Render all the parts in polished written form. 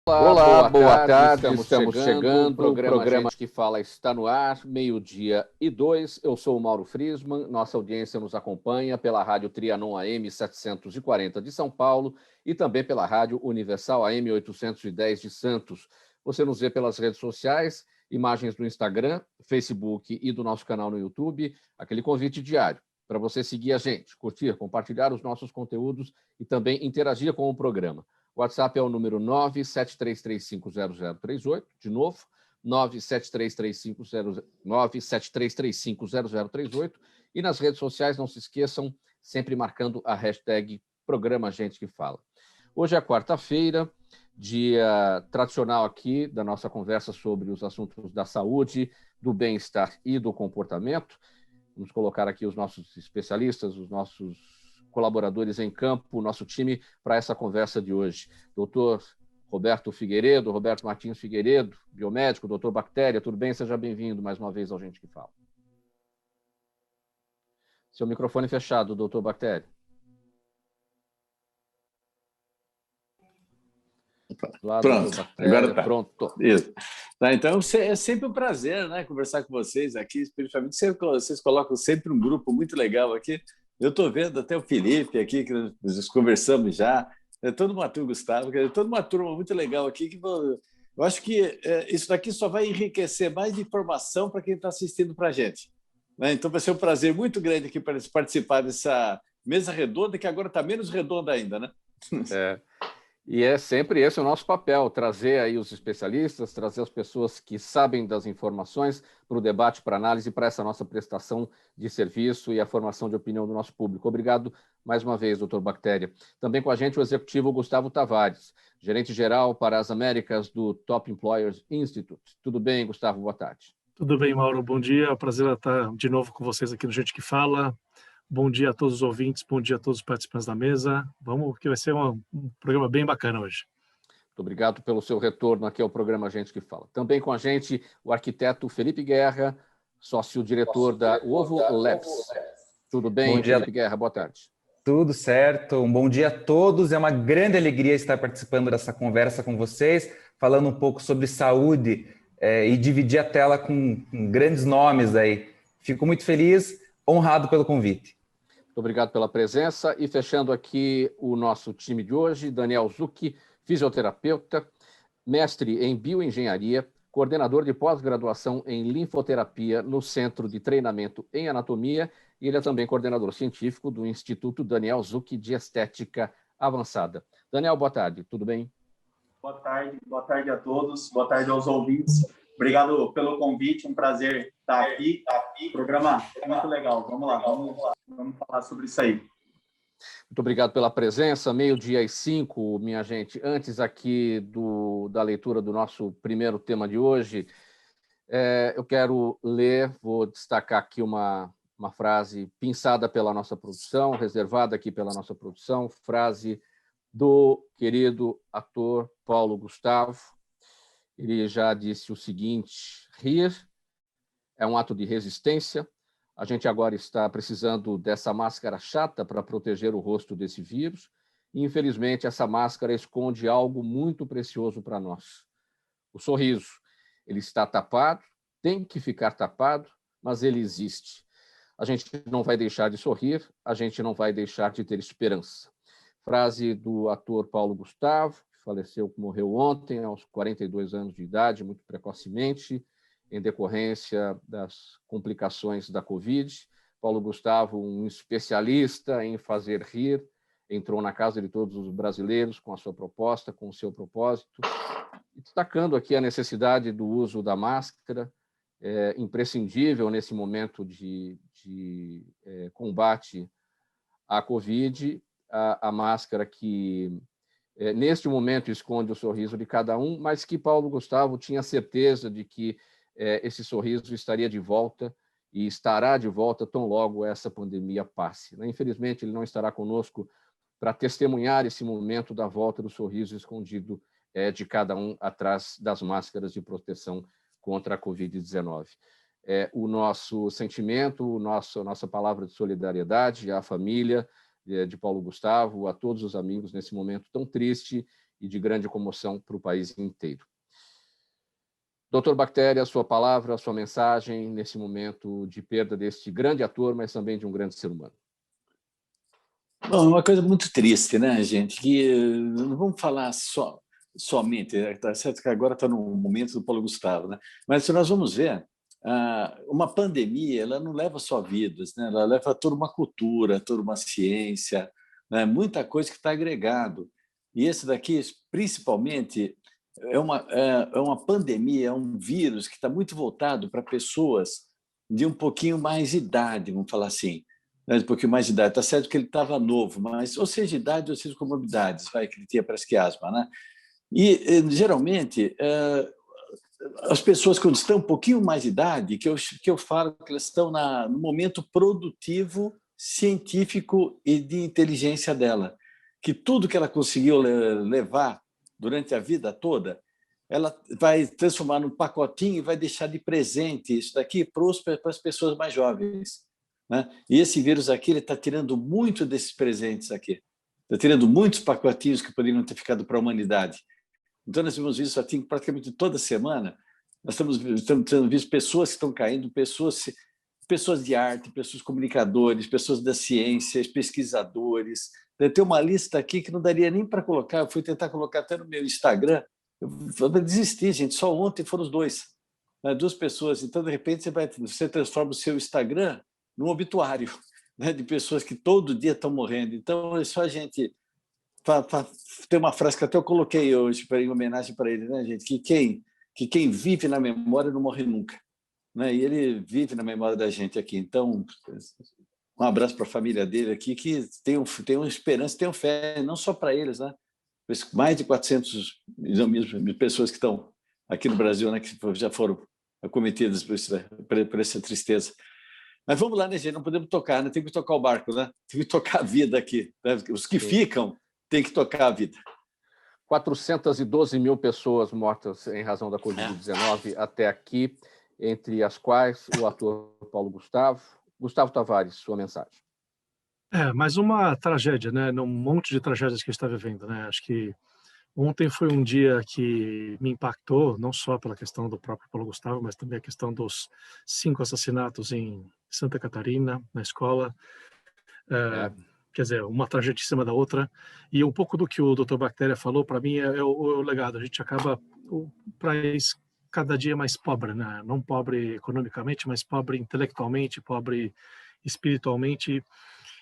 Olá, boa tarde. Estamos chegando. O programa que fala está no ar, 12:02. Eu sou o Mauro Friesman. Nossa audiência nos acompanha pela Rádio Trianon AM 740 de São Paulo e também pela Rádio Universal AM 810 de Santos. Você nos vê pelas redes sociais, imagens do Instagram, Facebook e do nosso canal no YouTube. Aquele convite diário para você seguir a gente, curtir, compartilhar os nossos conteúdos e também interagir com o programa. O WhatsApp é o número 973350038, de novo, 973350038. E nas redes sociais, não se esqueçam, sempre marcando a hashtag Programa Gente que Fala. Hoje é quarta-feira, dia tradicional aqui da nossa conversa sobre os assuntos da saúde, do bem-estar e do comportamento. Vamos colocar aqui os nossos especialistas, os nossos colaboradores em campo, o nosso time para essa conversa de hoje. Doutor Roberto Martins Figueiredo, biomédico, doutor Bactéria, tudo bem? Seja bem-vindo mais uma vez ao Gente que Fala. Seu microfone fechado, doutor Bactéria. Pronto, agora tá. Pronto. Isso. Tá, então, é sempre um prazer, né, conversar com vocês aqui, principalmente vocês colocam sempre um grupo muito legal aqui. Eu estou vendo até o Felipe aqui, que nós conversamos já, toda uma turma, Gustavo, toda uma turma muito legal aqui, que eu acho que isso daqui só vai enriquecer mais de informação para quem está assistindo para a gente. Né? Então vai ser um prazer muito grande aqui para participar dessa mesa redonda, que agora está menos redonda ainda, né? E é sempre esse o nosso papel, trazer aí os especialistas, trazer as pessoas que sabem das informações para o debate, para a análise, para essa nossa prestação de serviço e a formação de opinião do nosso público. Obrigado mais uma vez, doutor Bactéria. Também com a gente o executivo Gustavo Tavares, gerente-geral para as Américas do Top Employers Institute. Tudo bem, Gustavo? Boa tarde. Tudo bem, Mauro. Bom dia. É um prazer estar de novo com vocês aqui no Gente que Fala. Bom dia a todos os ouvintes, bom dia a todos os participantes da mesa. Vamos, que vai ser um programa bem bacana hoje. Muito obrigado pelo seu retorno aqui ao programa Gente que Fala. Também com a gente o arquiteto Felipe Guerra, sócio-diretor da Ovo Labs. Tudo bem, bom dia, Felipe Guerra? Boa tarde. Tudo certo. Um bom dia a todos. É uma grande alegria estar participando dessa conversa com vocês, falando um pouco sobre saúde e dividir a tela com grandes nomes aí. Fico muito feliz, honrado pelo convite. Muito obrigado pela presença. E fechando aqui o nosso time de hoje, Daniel Zucchi, fisioterapeuta, mestre em bioengenharia, coordenador de pós-graduação em linfoterapia no Centro de Treinamento em Anatomia, e ele é também coordenador científico do Instituto Daniel Zucchi de Estética Avançada. Daniel, boa tarde, tudo bem? Boa tarde a todos, boa tarde aos ouvintes. Obrigado pelo convite, um prazer estar aqui. Programa muito legal. Vamos lá, vamos falar sobre isso aí. Muito obrigado pela presença. 12:05, minha gente. Antes aqui da leitura do nosso primeiro tema de hoje, eu quero ler, vou destacar aqui uma frase pensada pela nossa produção, reservada aqui pela nossa produção, frase do querido ator Paulo Gustavo. Ele já disse o seguinte: rir é um ato de resistência. A gente agora está precisando dessa máscara chata para proteger o rosto desse vírus. E, infelizmente, essa máscara esconde algo muito precioso para nós. O sorriso. Ele está tapado, tem que ficar tapado, mas ele existe. A gente não vai deixar de sorrir, a gente não vai deixar de ter esperança. Frase do ator Paulo Gustavo, faleceu, morreu ontem, aos 42 anos de idade, muito precocemente, em decorrência das complicações da Covid. Paulo Gustavo, um especialista em fazer rir, entrou na casa de todos os brasileiros com a sua proposta, com o seu propósito, destacando aqui a necessidade do uso da máscara, imprescindível nesse momento de combate à Covid, a máscara que neste momento esconde o sorriso de cada um, mas que Paulo Gustavo tinha certeza de que esse sorriso estaria de volta e estará de volta tão logo essa pandemia passe. Infelizmente, ele não estará conosco para testemunhar esse momento da volta do sorriso escondido de cada um atrás das máscaras de proteção contra a Covid-19. O nosso sentimento, a nossa palavra de solidariedade à família de Paulo Gustavo, a todos os amigos nesse momento tão triste e de grande comoção para o país inteiro. Doutor Bactéria, a sua palavra, a sua mensagem nesse momento de perda deste grande ator, mas também de um grande ser humano. Bom, é uma coisa muito triste, né, gente? Que não vamos falar somente, tá certo que agora está no momento do Paulo Gustavo, né? Mas se nós vamos ver, uma pandemia, ela não leva só vidas, né? Ela leva toda uma cultura, toda uma ciência, né? Muita coisa que está agregado. E esse daqui, principalmente, é uma pandemia, é um vírus que está muito voltado para pessoas de um pouquinho mais de idade, vamos falar assim. Um pouquinho mais de idade. Está certo que ele estava novo, mas ou seja idade ou seja comorbidades, que ele tinha parece que asma, né? E geralmente as pessoas quando estão um pouquinho mais de idade, que eu falo que elas estão no momento produtivo, científico e de inteligência dela, que tudo que ela conseguiu levar durante a vida toda, ela vai transformar num pacotinho e vai deixar de presente isso daqui para as pessoas mais jovens. Né? E esse vírus aqui está tirando muito desses presentes aqui. Está tirando muitos pacotinhos que poderiam ter ficado para a humanidade. Então, nós temos visto assim, praticamente toda semana, nós estamos tendo visto pessoas que estão caindo, pessoas de arte, pessoas comunicadores, pessoas da ciência, pesquisadores. Tem uma lista aqui que não daria nem para colocar, eu fui tentar colocar até no meu Instagram, eu desisti, gente, só ontem foram os dois. Né? 2 pessoas. Então, de repente, você transforma o seu Instagram num obituário, né, de pessoas que todo dia estão morrendo. Então, é só a gente... Tem uma frase que até eu coloquei hoje em homenagem para ele, né, gente? Que quem vive na memória não morre nunca. Né? E ele vive na memória da gente aqui. Então, um abraço para a família dele aqui, que tem uma esperança, tem fé, não só para eles, né? Mais de 400 mil pessoas que estão aqui no Brasil, né, que já foram acometidas por essa tristeza. Mas vamos lá, né, gente? Não podemos tocar, né? Tem que tocar o barco, né? Tem que tocar a vida aqui. Né? Os que ficam têm que tocar a vida. 412 mil pessoas mortas em razão da Covid-19 até aqui, entre as quais o ator Paulo Gustavo. Gustavo Tavares, sua mensagem. Mais uma tragédia, né? Um monte de tragédias que a gente está vivendo, né? Acho que ontem foi um dia que me impactou, não só pela questão do próprio Paulo Gustavo, mas também a questão dos 5 assassinatos em Santa Catarina, na escola. Quer dizer, uma tragédia em cima da outra. E um pouco do que o Dr. Bactéria falou, para mim, é o legado. A gente acaba o país cada dia mais pobre, né? Não pobre economicamente, mas pobre intelectualmente, pobre espiritualmente.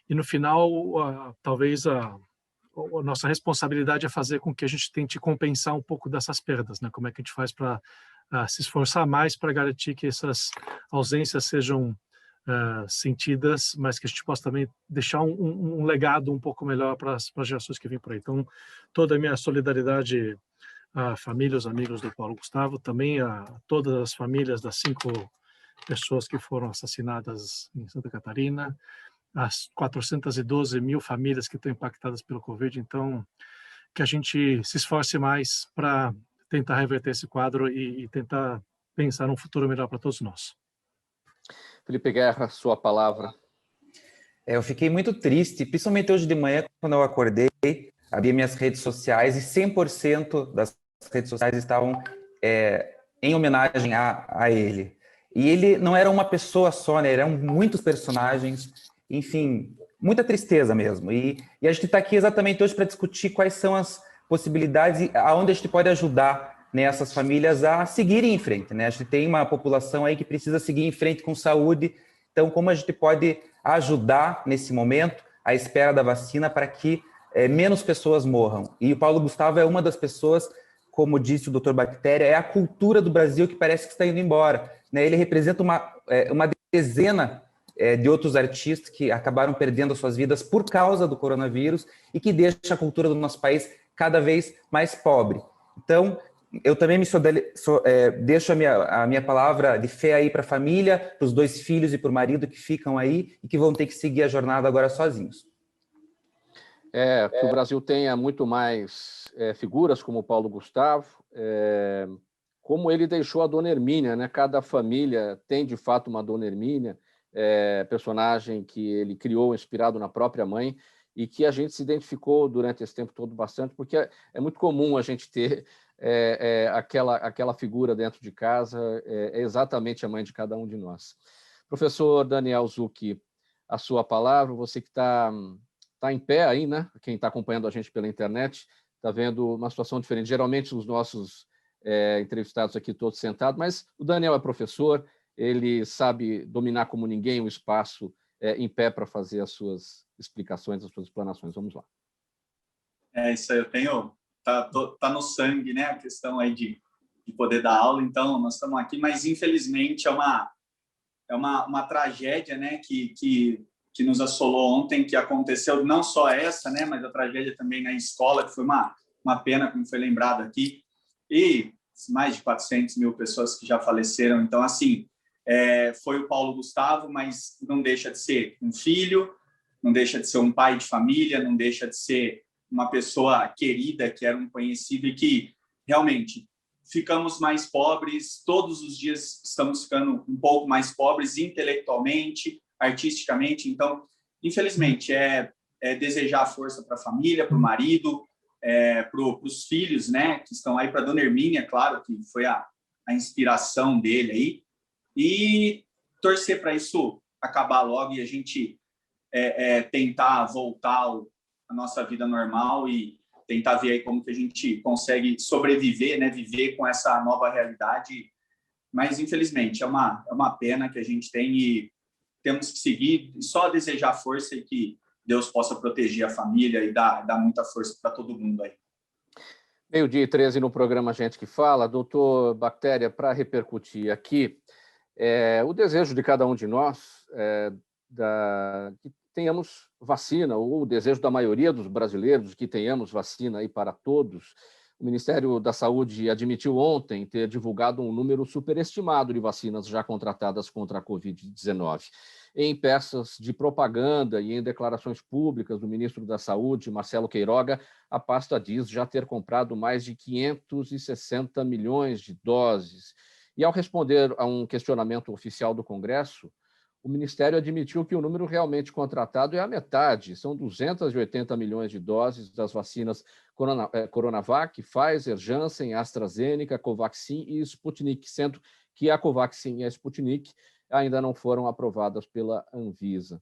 E no final, talvez a nossa responsabilidade é fazer com que a gente tente compensar um pouco dessas perdas, né? Como é que a gente faz para se esforçar mais para garantir que essas ausências sejam sentidas, mas que a gente possa também deixar um legado um pouco melhor para as gerações que vêm por aí. Então, toda a minha solidariedade à família, aos amigos do Paulo Gustavo, também a todas as famílias das 5 pessoas que foram assassinadas em Santa Catarina, as 412 mil famílias que estão impactadas pelo Covid. Então, que a gente se esforce mais para tentar reverter esse quadro e tentar pensar num futuro melhor para todos nós. Felipe Guerra, sua palavra. Eu fiquei muito triste, principalmente hoje de manhã, quando eu acordei, abri minhas redes sociais e 100% das redes sociais estavam em homenagem a ele. E ele não era uma pessoa só, né? Eram muitos personagens, enfim, muita tristeza mesmo. E a gente está aqui exatamente hoje para discutir quais são as possibilidades e aonde a gente pode ajudar, né, essas famílias a seguirem em frente, né? A gente tem uma população aí que precisa seguir em frente com saúde. Então, como a gente pode ajudar nesse momento, à espera da vacina, para que menos pessoas morram? E o Paulo Gustavo é uma das pessoas, como disse o Dr. Bactéria, é a cultura do Brasil que parece que está indo embora, né? Ele representa uma dezena de outros artistas que acabaram perdendo as suas vidas por causa do coronavírus e que deixa a cultura do nosso país cada vez mais pobre. Então, eu também deixo a minha palavra de fé aí para a família, para os 2 filhos e para o marido que ficam aí e que vão ter que seguir a jornada agora sozinhos. Que o Brasil tenha muito mais figuras como o Paulo Gustavo, como ele deixou a Dona Hermínia, né? Cada família tem, de fato, uma Dona Hermínia, personagem que ele criou inspirado na própria mãe, e que a gente se identificou durante esse tempo todo bastante, porque é muito comum a gente ter aquela figura dentro de casa, é exatamente a mãe de cada um de nós. Professor Daniel Zucchi, a sua palavra, você que está em pé aí, né? Quem está acompanhando a gente pela internet está vendo uma situação diferente. Geralmente os nossos entrevistados aqui todos sentados, mas o Daniel é professor, ele sabe dominar como ninguém o espaço em pé para fazer as suas explicações, as suas explanações. Vamos lá. Isso aí, tá no sangue, né? A questão aí de poder dar aula, então nós estamos aqui, mas infelizmente é uma tragédia, né? Que nos assolou ontem, que aconteceu não só essa, né? Mas a tragédia também na escola, que foi uma pena, como foi lembrado aqui, e mais de 400 mil pessoas que já faleceram. Então, assim, foi o Paulo Gustavo, mas não deixa de ser um filho, não deixa de ser um pai de família, não deixa de ser uma pessoa querida, que era um conhecido, e que realmente ficamos mais pobres, todos os dias estamos ficando um pouco mais pobres intelectualmente, artisticamente. Então, infelizmente, desejar força para a família, para o marido, para os filhos, né, que estão aí, para a dona Hermínia, claro, que foi a inspiração dele aí, e torcer para isso acabar logo e a gente tentar voltar a nossa vida normal e tentar ver aí como que a gente consegue sobreviver, né, viver com essa nova realidade. Mas, infelizmente, é uma pena que a gente tem e temos que seguir, só desejar força e que Deus possa proteger a família e dar muita força para todo mundo aí. 12h13 no programa Gente que Fala. Doutor Bactéria, para repercutir aqui, o desejo de cada um de nós que tenhamos vacina, ou o desejo da maioria dos brasileiros que tenhamos vacina aí para todos. O Ministério da Saúde admitiu ontem ter divulgado um número superestimado de vacinas já contratadas contra a Covid-19. Em peças de propaganda e em declarações públicas do ministro da Saúde, Marcelo Queiroga, a pasta diz já ter comprado mais de 560 milhões de doses. E ao responder a um questionamento oficial do Congresso, o Ministério admitiu que o número realmente contratado é a metade, são 280 milhões de doses das vacinas Coronavac, Pfizer, Janssen, AstraZeneca, Covaxin e Sputnik, sendo que a Covaxin e a Sputnik ainda não foram aprovadas pela Anvisa.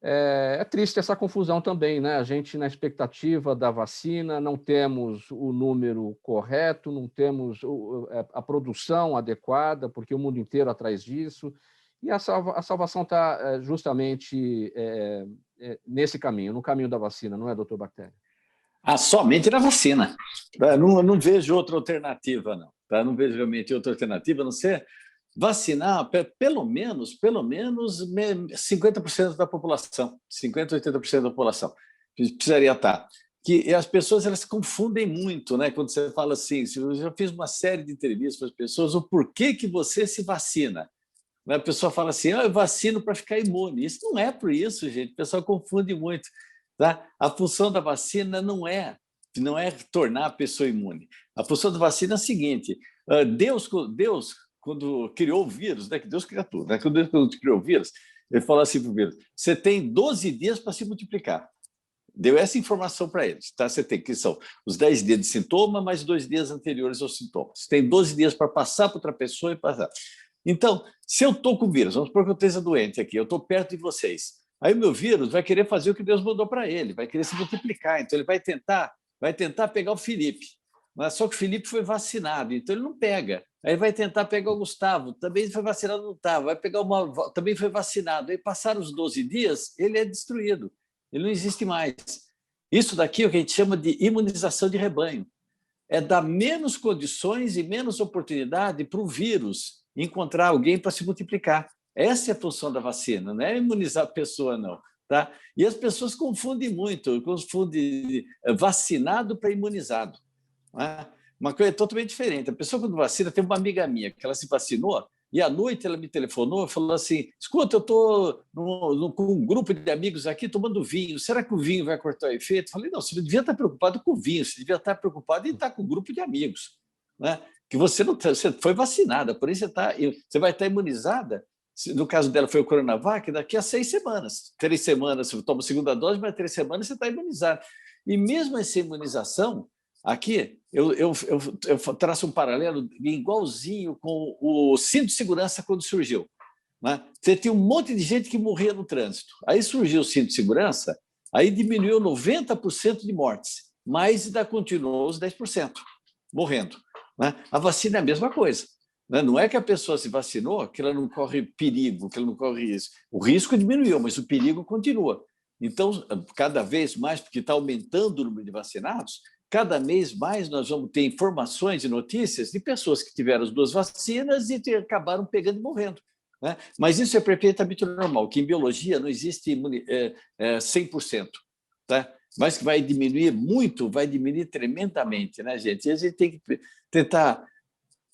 É triste essa confusão também, né? A gente, na expectativa da vacina, não temos o número correto, não temos a produção adequada, porque o mundo inteiro atrás disso. E a salvação está justamente nesse caminho, no caminho da vacina, não é, doutor Bactéria? Somente na vacina. Não vejo outra alternativa, não. Tá? Não vejo realmente outra alternativa, a não ser vacinar pelo menos 50% da população, 50%, 80% da população. Precisaria estar. Que as pessoas elas se confundem muito, né? Quando você fala assim, eu já fiz uma série de entrevistas para as pessoas, o porquê que você se vacina. A pessoa fala assim, eu vacino para ficar imune. Isso não é por isso, gente. O pessoal confunde muito. Tá? A função da vacina não é tornar a pessoa imune. A função da vacina é a seguinte, Deus quando criou o vírus, né, que Deus criou tudo, né? Quando Deus criou o vírus, ele falou assim para o vírus, você tem 12 dias para se multiplicar. Deu essa informação para eles. Tá? Você tem que são os 10 dias de sintoma, mais 2 dias anteriores aos sintomas. Você tem 12 dias para passar para outra pessoa e passar. Então, se eu estou com o vírus, vamos supor que eu esteja doente aqui, eu estou perto de vocês, aí o meu vírus vai querer fazer o que Deus mandou para ele, vai querer se multiplicar, então ele vai tentar pegar o Felipe, mas só que o Felipe foi vacinado, então ele não pega, aí vai tentar pegar o Gustavo, também foi vacinado, não estava, vai pegar também foi vacinado, aí passaram os 12 dias, ele é destruído, ele não existe mais. Isso daqui é o que a gente chama de imunização de rebanho, é dar menos condições e menos oportunidade para o vírus encontrar alguém para se multiplicar. Essa é a função da vacina, não é imunizar a pessoa, não. Tá? E as pessoas confundem muito, confundem vacinado para imunizado. Né? Uma coisa totalmente diferente. A pessoa, quando vacina, tem uma amiga minha que ela se vacinou e à noite ela me telefonou e falou assim, escuta, eu estou com um grupo de amigos aqui tomando vinho, será que o vinho vai cortar o efeito? Eu falei, não, você não devia estar preocupado com o vinho, você devia estar preocupado em estar com um grupo de amigos. Né? Que você foi vacinada, por isso você vai estar imunizada no caso dela foi o Coronavac, daqui a 6 semanas. 3 semanas, você toma a segunda dose, mas 3 semanas você está imunizado. E mesmo essa imunização, aqui eu traço um paralelo igualzinho com o cinto de segurança quando surgiu. Né? Você tinha um monte de gente que morria no trânsito. Aí surgiu o cinto de segurança, aí diminuiu 90% de mortes, mas ainda continuou os 10% morrendo. Né? A vacina é a mesma coisa. Né? Não é que a pessoa se vacinou que ela não corre perigo, que ela não corre risco. O risco diminuiu, mas o perigo continua. Então, cada vez mais, porque está aumentando o número de vacinados, cada vez mais nós vamos ter informações e notícias de pessoas que tiveram as 2 vacinas e acabaram pegando e morrendo. Né? Mas isso é perfeitamente normal, que em biologia não existe 100%. Tá? Mas que vai diminuir muito, vai diminuir tremendamente, né, gente? E a gente tem que tentar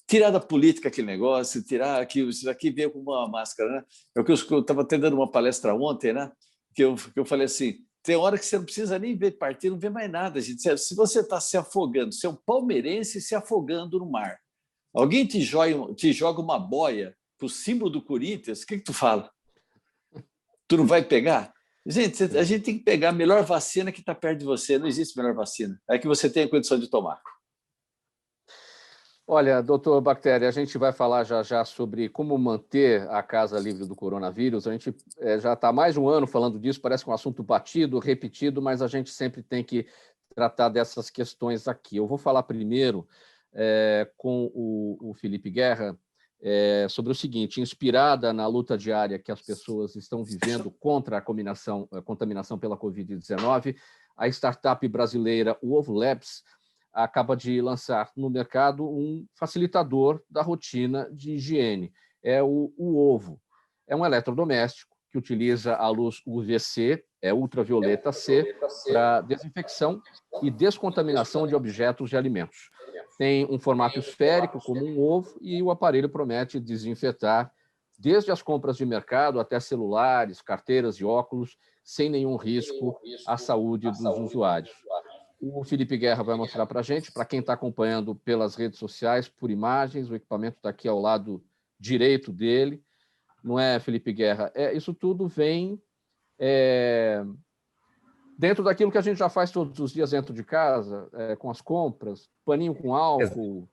tirar da política aquele negócio, tirar aqui, isso aqui veio com uma máscara, né? Eu estava até dando uma palestra ontem, né? Que eu falei assim, tem hora que você não precisa nem ver partido, não vê mais nada, gente. Se você está se afogando, você é um palmeirense se afogando no mar, alguém te joga uma boia para o símbolo do Corinthians, o que tu fala? Tu não vai pegar? Gente, a gente tem que pegar a melhor vacina que está perto de você, não existe melhor vacina, é que você tenha condição de tomar. Olha, doutor Bactéria, a gente vai falar já sobre como manter a casa livre do coronavírus. A gente já está há mais de um ano falando disso, parece um assunto batido, repetido, mas a gente sempre tem que tratar dessas questões aqui. Eu vou falar primeiro com o Felipe Guerra sobre o seguinte: inspirada na luta diária que as pessoas estão vivendo contra a contaminação pela Covid-19, a startup brasileira Ovo Labs acaba de lançar no mercado um facilitador da rotina de higiene. É o Ovo. É um eletrodoméstico que utiliza a luz UVC, ultravioleta C, para desinfecção e descontaminação de objetos de alimentos. Tem um formato esférico, como um ovo, e o aparelho promete desinfetar desde as compras de mercado até celulares, carteiras e óculos, sem nenhum risco à saúde dos usuários. O Felipe Guerra vai mostrar para a gente, para quem está acompanhando pelas redes sociais, por imagens, o equipamento está aqui ao lado direito dele. Não é, Felipe Guerra? Isso tudo vem dentro daquilo que a gente já faz todos os dias dentro de casa, com as compras, paninho com álcool.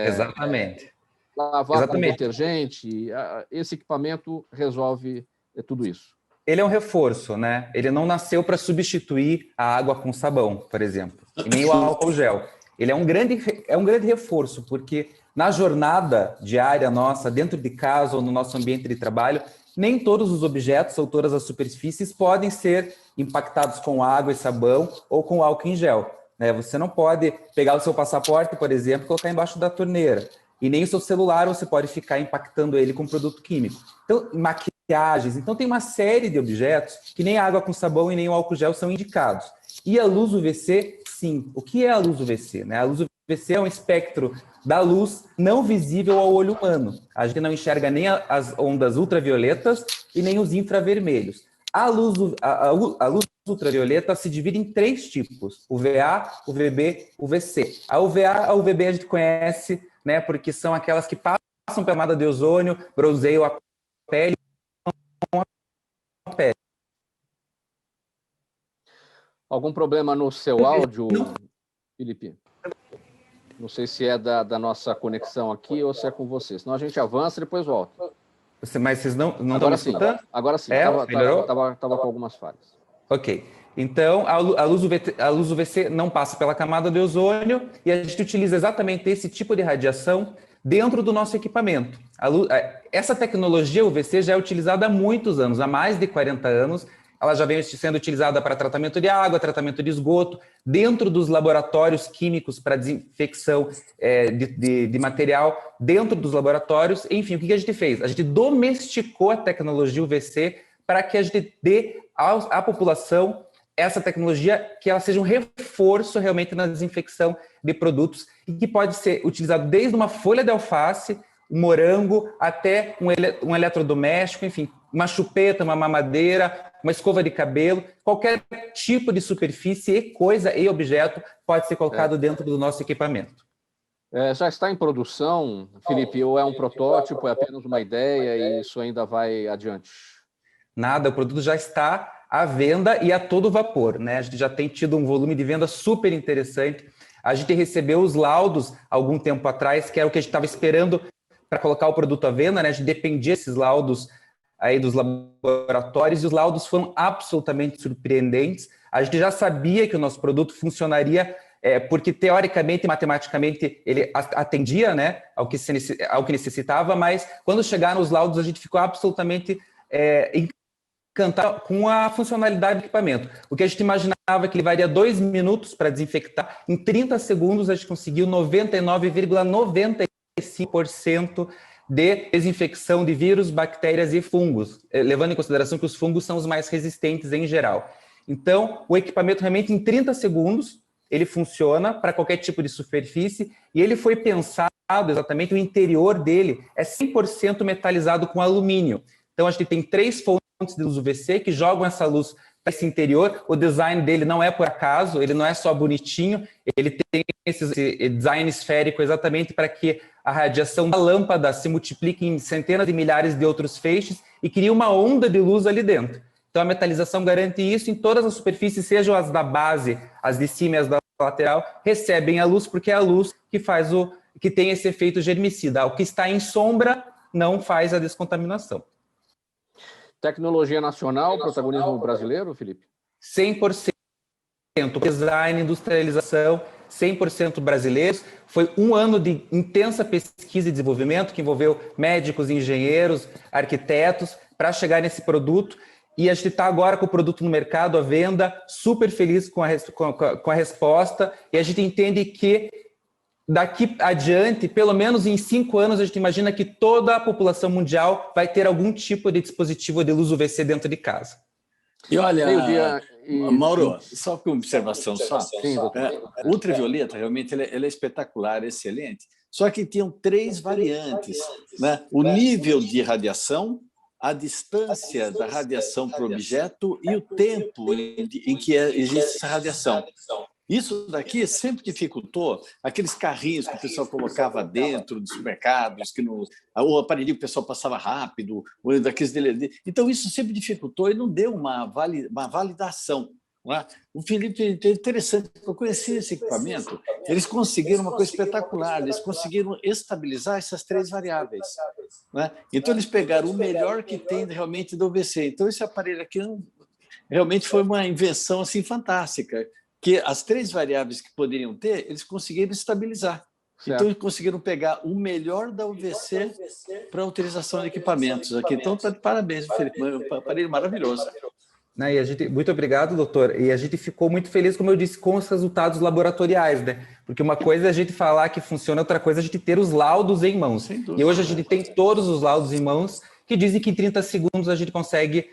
Exatamente. Lavar com detergente. Esse equipamento resolve tudo isso. Ele é um reforço, né? Ele não nasceu para substituir a água com sabão, por exemplo, e nem o álcool gel. Ele é um grande reforço, porque na jornada diária nossa, dentro de casa ou no nosso ambiente de trabalho, nem todos os objetos ou todas as superfícies podem ser impactados com água e sabão ou com álcool em gel. Né? Você não pode pegar o seu passaporte, por exemplo, e colocar embaixo da torneira. E nem o seu celular você pode ficar impactando ele com produto químico. Então, maquiagens. Então, tem uma série de objetos que nem a água com sabão e nem o álcool gel são indicados. E a luz UVC, sim. O que é a luz UVC? Né? A luz UVC é um espectro da luz não visível ao olho humano. A gente não enxerga nem as ondas ultravioletas e nem os infravermelhos. A luz ultravioleta se divide em 3 tipos: UVA, UVB, UVC. A UVA, a UVB a gente conhece, né, porque são aquelas que passam pela camada de ozônio, bronzeiam a pele. Algum problema no seu áudio, Felipe? Não sei se é da nossa conexão aqui ou se é com você. Senão a gente avança e depois volta. Mas vocês não estão me escutando? Agora sim. Estava com algumas falhas. Ok. Então, a luz UVC não passa pela camada de ozônio e a gente utiliza exatamente esse tipo de radiação dentro do nosso equipamento. Essa tecnologia UVC já é utilizada há muitos anos, há mais de 40 anos. Ela já vem sendo utilizada para tratamento de água, tratamento de esgoto, dentro dos laboratórios químicos para desinfecção de material, dentro dos laboratórios. Enfim, o que a gente fez? A gente domesticou a tecnologia UVC para que a gente dê à população essa tecnologia, que ela seja um reforço realmente na desinfecção de produtos e que pode ser utilizado desde uma folha de alface, um morango, até um eletrodoméstico, enfim, uma chupeta, uma mamadeira, uma escova de cabelo, qualquer tipo de superfície, coisa e objeto pode ser colocado dentro do nosso equipamento. Já está em produção, Felipe, ou é um protótipo, é apenas uma ideia e isso ainda vai adiante? Nada, o produto já está à venda e a todo vapor, né? A gente já tem tido um volume de venda super interessante. A gente recebeu os laudos algum tempo atrás, que era o que a gente estava esperando para colocar o produto à venda, né? A gente dependia desses laudos aí dos laboratórios e os laudos foram absolutamente surpreendentes. A gente já sabia que o nosso produto funcionaria porque teoricamente e matematicamente ele atendia, né, ao que necessitava, mas quando chegaram os laudos a gente ficou absolutamente encantado com a funcionalidade do equipamento. O que a gente imaginava que ele levaria 2 minutos para desinfectar, em 30 segundos a gente conseguiu 99,95% de desinfecção de vírus, bactérias e fungos, levando em consideração que os fungos são os mais resistentes em geral. Então, o equipamento realmente em 30 segundos ele funciona para qualquer tipo de superfície e ele foi pensado exatamente, o interior dele é 100% metalizado com alumínio. Então, a gente tem 3 fontes de luz UVC que jogam essa luz para esse interior. O design dele não é por acaso, ele não é só bonitinho, ele tem esse design esférico exatamente para que a radiação da lâmpada se multiplique em centenas de milhares de outros feixes e crie uma onda de luz ali dentro. Então, a metalização garante isso em todas as superfícies, sejam as da base, as de cima e as da lateral, recebem a luz, porque é a luz que tem esse efeito germicida. O que está em sombra não faz a descontaminação. Tecnologia nacional, protagonismo brasileiro, Felipe? 100%. Design, industrialização, 100% brasileiros. Foi um ano de intensa pesquisa e desenvolvimento, que envolveu médicos, engenheiros, arquitetos, para chegar nesse produto. E a gente está agora com o produto no mercado, à venda, super feliz com a resposta. E a gente entende que daqui adiante, pelo menos em 5 anos, a gente imagina que toda a população mundial vai ter algum tipo de dispositivo de luz UVC dentro de casa. E olha, Mauro, só com observação só. Sim, ultravioleta, realmente, ele é espetacular, excelente. Só que tinham 3 variantes, né? O nível de radiação, a distância da radiação para o objeto e o tempo em que existe essa radiação. Isso daqui sempre dificultou aqueles carrinhos que o pessoal colocava dentro dos supermercados, o aparelho que o pessoal passava rápido, daqueles então isso sempre dificultou e não deu uma validação. Não é? O Felipe é interessante, eu conheci esse equipamento, eles conseguiram uma coisa espetacular, eles conseguiram estabilizar essas 3 variáveis. Né? Então, eles pegaram o melhor que tem realmente do UVC. Então, esse aparelho aqui realmente foi uma invenção assim, fantástica, que as 3 variáveis que poderiam ter, eles conseguiram estabilizar. Certo. Então, eles conseguiram pegar o melhor da UVC para a utilização de equipamentos aqui. Então, tá de parabéns, Felipe, um aparelho maravilhoso. Muito obrigado, doutor. E a gente ficou muito feliz, como eu disse, com os resultados laboratoriais, né? Porque uma coisa é a gente falar que funciona, outra coisa é a gente ter os laudos em mãos. E hoje a gente tem todos os laudos em mãos que dizem que em 30 segundos a gente consegue...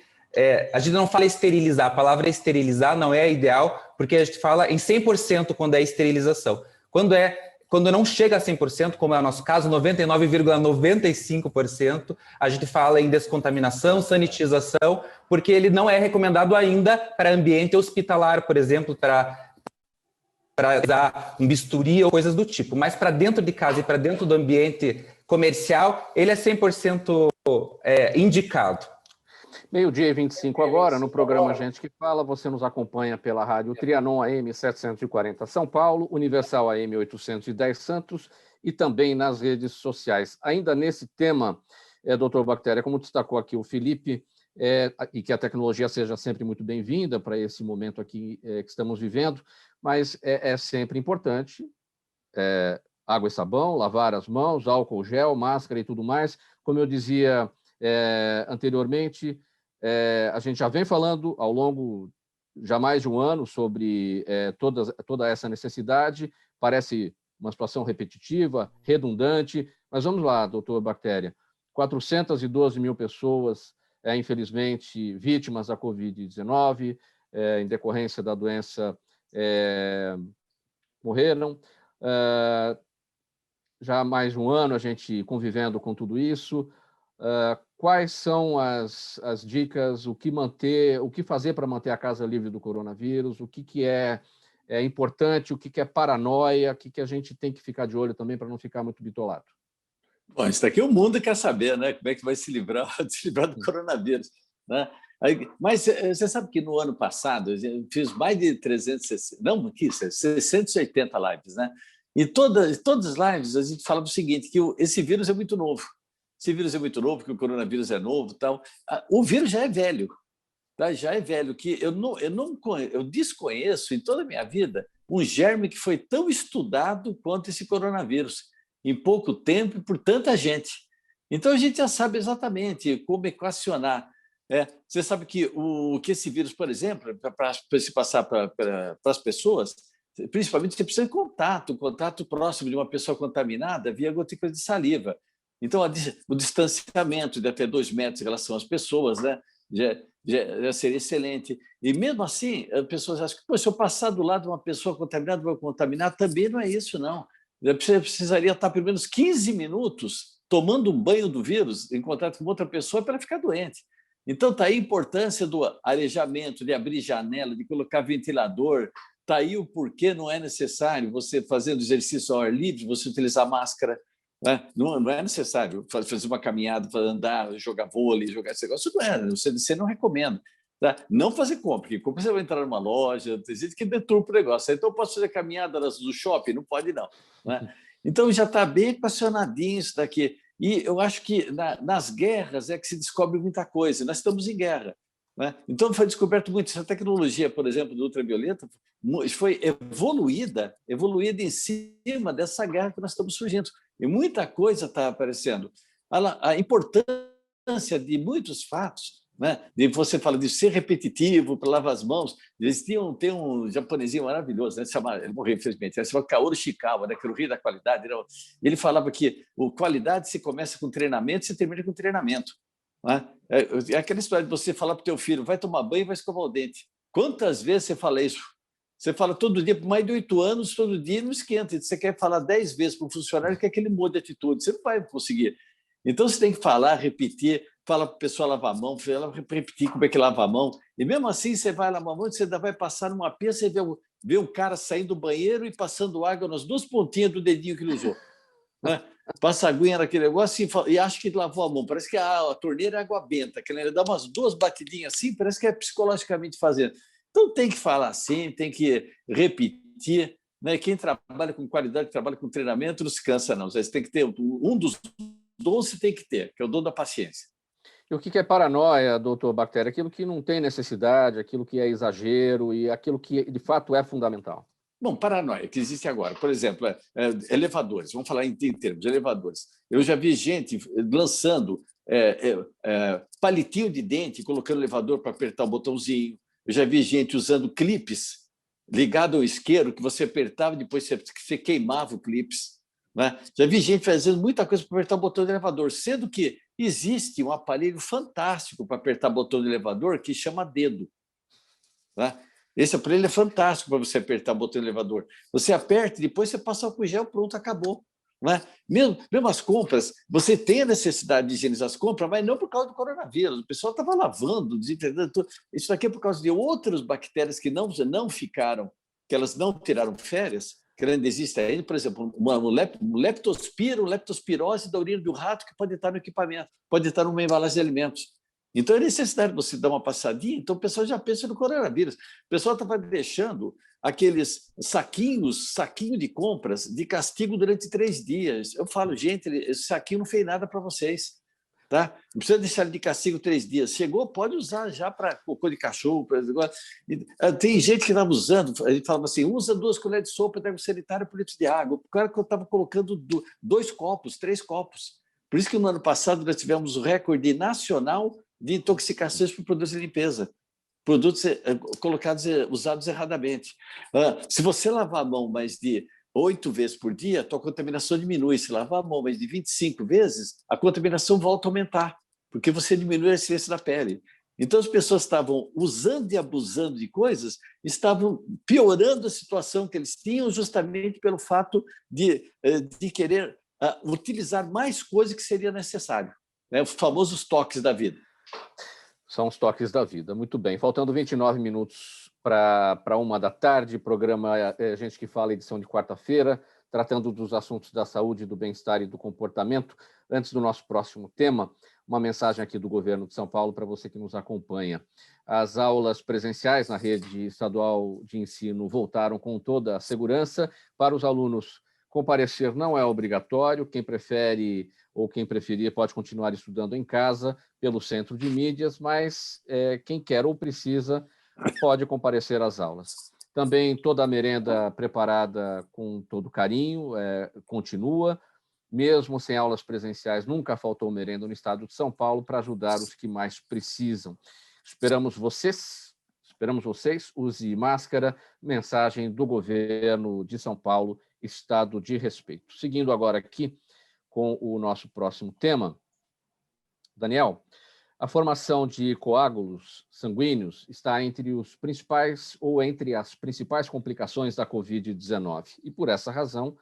a gente não fala esterilizar, a palavra esterilizar não é a ideal, porque a gente fala em 100% quando é esterilização. Quando não chega a 100%, como é o nosso caso, 99,95%, a gente fala em descontaminação, sanitização, porque ele não é recomendado ainda para ambiente hospitalar, por exemplo, para usar um bisturi ou coisas do tipo. Mas para dentro de casa e para dentro do ambiente comercial, ele é 100% indicado. 12h25 agora, no programa Gente que Fala, você nos acompanha pela rádio Trianon AM 740 São Paulo, Universal AM 810 Santos e também nas redes sociais. Ainda nesse tema, doutor Bactéria, como destacou aqui o Felipe, e que a tecnologia seja sempre muito bem-vinda para esse momento aqui que estamos vivendo, mas é sempre importante água e sabão, lavar as mãos, álcool gel, máscara e tudo mais. Como eu dizia anteriormente, a gente já vem falando ao longo já mais de um ano sobre toda essa necessidade, parece uma situação repetitiva, redundante, mas vamos lá, doutor Bactéria, 412 mil pessoas, infelizmente, vítimas da Covid-19, em decorrência da doença, morreram. Já há mais de um ano a gente convivendo com tudo isso. Quais são as dicas, o que fazer para manter a casa livre do coronavírus, o que é é importante, o que é paranoia, o que a gente tem que ficar de olho também para não ficar muito bitolado? Bom, isso daqui o mundo quer saber, né? Como é que vai se livrar do coronavírus, né? Mas você sabe que no ano passado eu fiz mais de 360, não, aqui, 680 lives, né? E todas as lives a gente falava o seguinte, que esse vírus é muito novo. Esse vírus é muito novo, que o coronavírus é novo, tal. O vírus já é velho, tá? Já é velho, que eu desconheço em toda a minha vida um germe que foi tão estudado quanto esse coronavírus, em pouco tempo e por tanta gente. Então a gente já sabe exatamente como equacionar. Você sabe que que esse vírus, por exemplo, para se passar para as pessoas, principalmente você precisa de contato próximo de uma pessoa contaminada via gotícula de saliva. Então, o distanciamento de até 2 metros em relação às pessoas, né, já seria excelente. E, mesmo assim, as pessoas acham que se eu passar do lado de uma pessoa contaminada, vou contaminar. Também não é isso, não. Você precisaria estar pelo menos 15 minutos tomando um banho do vírus em contato com outra pessoa para ficar doente. Então, está aí a importância do arejamento, de abrir janela, de colocar ventilador. Está aí o porquê não é necessário você, fazendo exercício ao ar livre, você utilizar máscara. Não é necessário fazer uma caminhada para andar, jogar vôlei, jogar esse negócio. Não é, você não recomenda. Tá? Não fazer compra, porque compra você vai entrar numa loja, tem gente que deturpa o negócio. Então, eu posso fazer caminhada do shopping? Não pode, não. Né? Então, já está bem equacionadinho isso daqui. E eu acho que nas guerras é que se descobre muita coisa. Nós estamos em guerra. Né? Então, foi descoberto muito. Essa tecnologia, por exemplo, do ultravioleta, foi evoluída em cima dessa guerra que nós estamos surgindo. E muita coisa está aparecendo. A importância de muitos fatos, né? De você fala de ser repetitivo para lavar as mãos. Tem um japonesinho maravilhoso, né? Ele morreu, infelizmente, ele se chama Kaoru Ishikawa, né? Que era o rei da qualidade. Ele falava que a qualidade se começa com treinamento e se termina com treinamento. Né? É aquela história de você falar para o teu filho, vai tomar banho e vai escovar o dente. Quantas vezes você fala isso? Você fala todo dia, por mais de 8 anos, todo dia, não esquenta. Você quer falar 10 vezes para um funcionário que é aquele muda de atitude. Você não vai conseguir. Então, você tem que falar, repetir, fala para a pessoa lavar a mão, repetir como é que lava a mão. E mesmo assim, você vai lavar a mão, você ainda vai passar numa pia, você vê um cara saindo do banheiro e passando água nas 2 pontinhas do dedinho que ele usou. Né? Passa a aguinha naquele negócio e acha que lavou a mão. Parece que a torneira é água benta, que ele dá umas 2 batidinhas assim, parece que é psicologicamente fazendo. Então, tem que falar assim, tem que repetir. Né? Quem trabalha com qualidade, trabalha com treinamento, não se cansa, não. Você tem que ter um dos dons, você tem que ter, que é o dom da paciência. E o que é paranoia, doutor Bactéria? Aquilo que não tem necessidade, aquilo que é exagero e aquilo que, de fato, é fundamental. Bom, paranoia que existe agora. Por exemplo, elevadores. Vamos falar em termos de elevadores. Eu já vi gente lançando palitinho de dente, colocando o elevador para apertar o botãozinho. Eu já vi gente usando clipes ligado ao isqueiro, que você apertava e depois você queimava o clipes. Né? Já vi gente fazendo muita coisa para apertar o botão do elevador, sendo que existe um aparelho fantástico para apertar o botão do elevador que chama dedo. Né? Esse aparelho é fantástico para você apertar o botão do elevador. Você aperta e depois você passa álcool gel, pronto, acabou. Não é? Mesmo as compras, você tem a necessidade de higienizar as compras, mas não por causa do coronavírus. O pessoal estava lavando, desinfetando. Isso daqui é por causa de outras bactérias que não ficaram, que elas não tiraram férias, que ainda existe ainda, por exemplo, um leptospirose da urina do rato que pode estar no equipamento, pode estar numa embalagem de alimentos. Então, é necessário você dar uma passadinha, então o pessoal já pensa no coronavírus. O pessoal estava deixando aqueles saquinho de compras de castigo durante 3 dias. Eu falo, gente, esse saquinho não fez nada para vocês. Tá? Não precisa deixar ele de castigo 3 dias. Chegou, pode usar já para cocô de cachorro. Tem gente que estava usando, a gente falava assim, usa 2 colheres de sopa de água sanitária por litro de água. O cara que eu estava colocando 2 copos, 3 copos. Por isso que no ano passado nós tivemos o recorde nacional de intoxicações por produtos de limpeza, produtos usados erradamente. Se você lavar a mão mais de 8 vezes por dia, a tua contaminação diminui. Se lavar a mão mais de 25 vezes, a contaminação volta a aumentar, porque você diminui a resistência da pele. Então, as pessoas estavam usando e abusando de coisas, estavam piorando a situação que eles tinham justamente pelo fato de querer utilizar mais coisas que seria necessário, né? Os famosos toques da vida. São os toques da vida. Muito bem. Faltando 29 minutos para 13h, programa Gente que Fala, edição de quarta-feira, tratando dos assuntos da saúde, do bem-estar e do comportamento. Antes do nosso próximo tema, uma mensagem aqui do governo de São Paulo para você que nos acompanha. As aulas presenciais na rede estadual de ensino voltaram com toda a segurança. Para os alunos, comparecer não é obrigatório. Quem prefere ou quem preferir pode continuar estudando em casa pelo centro de mídias, mas quem quer ou precisa pode comparecer às aulas. Também toda a merenda preparada com todo carinho continua. Mesmo sem aulas presenciais, nunca faltou merenda no estado de São Paulo para ajudar os que mais precisam. Esperamos vocês, use máscara, mensagem do governo de São Paulo, estado de respeito. Seguindo agora aqui com o nosso próximo tema. Daniel, a formação de coágulos sanguíneos está entre as principais complicações da Covid-19. E por essa razão,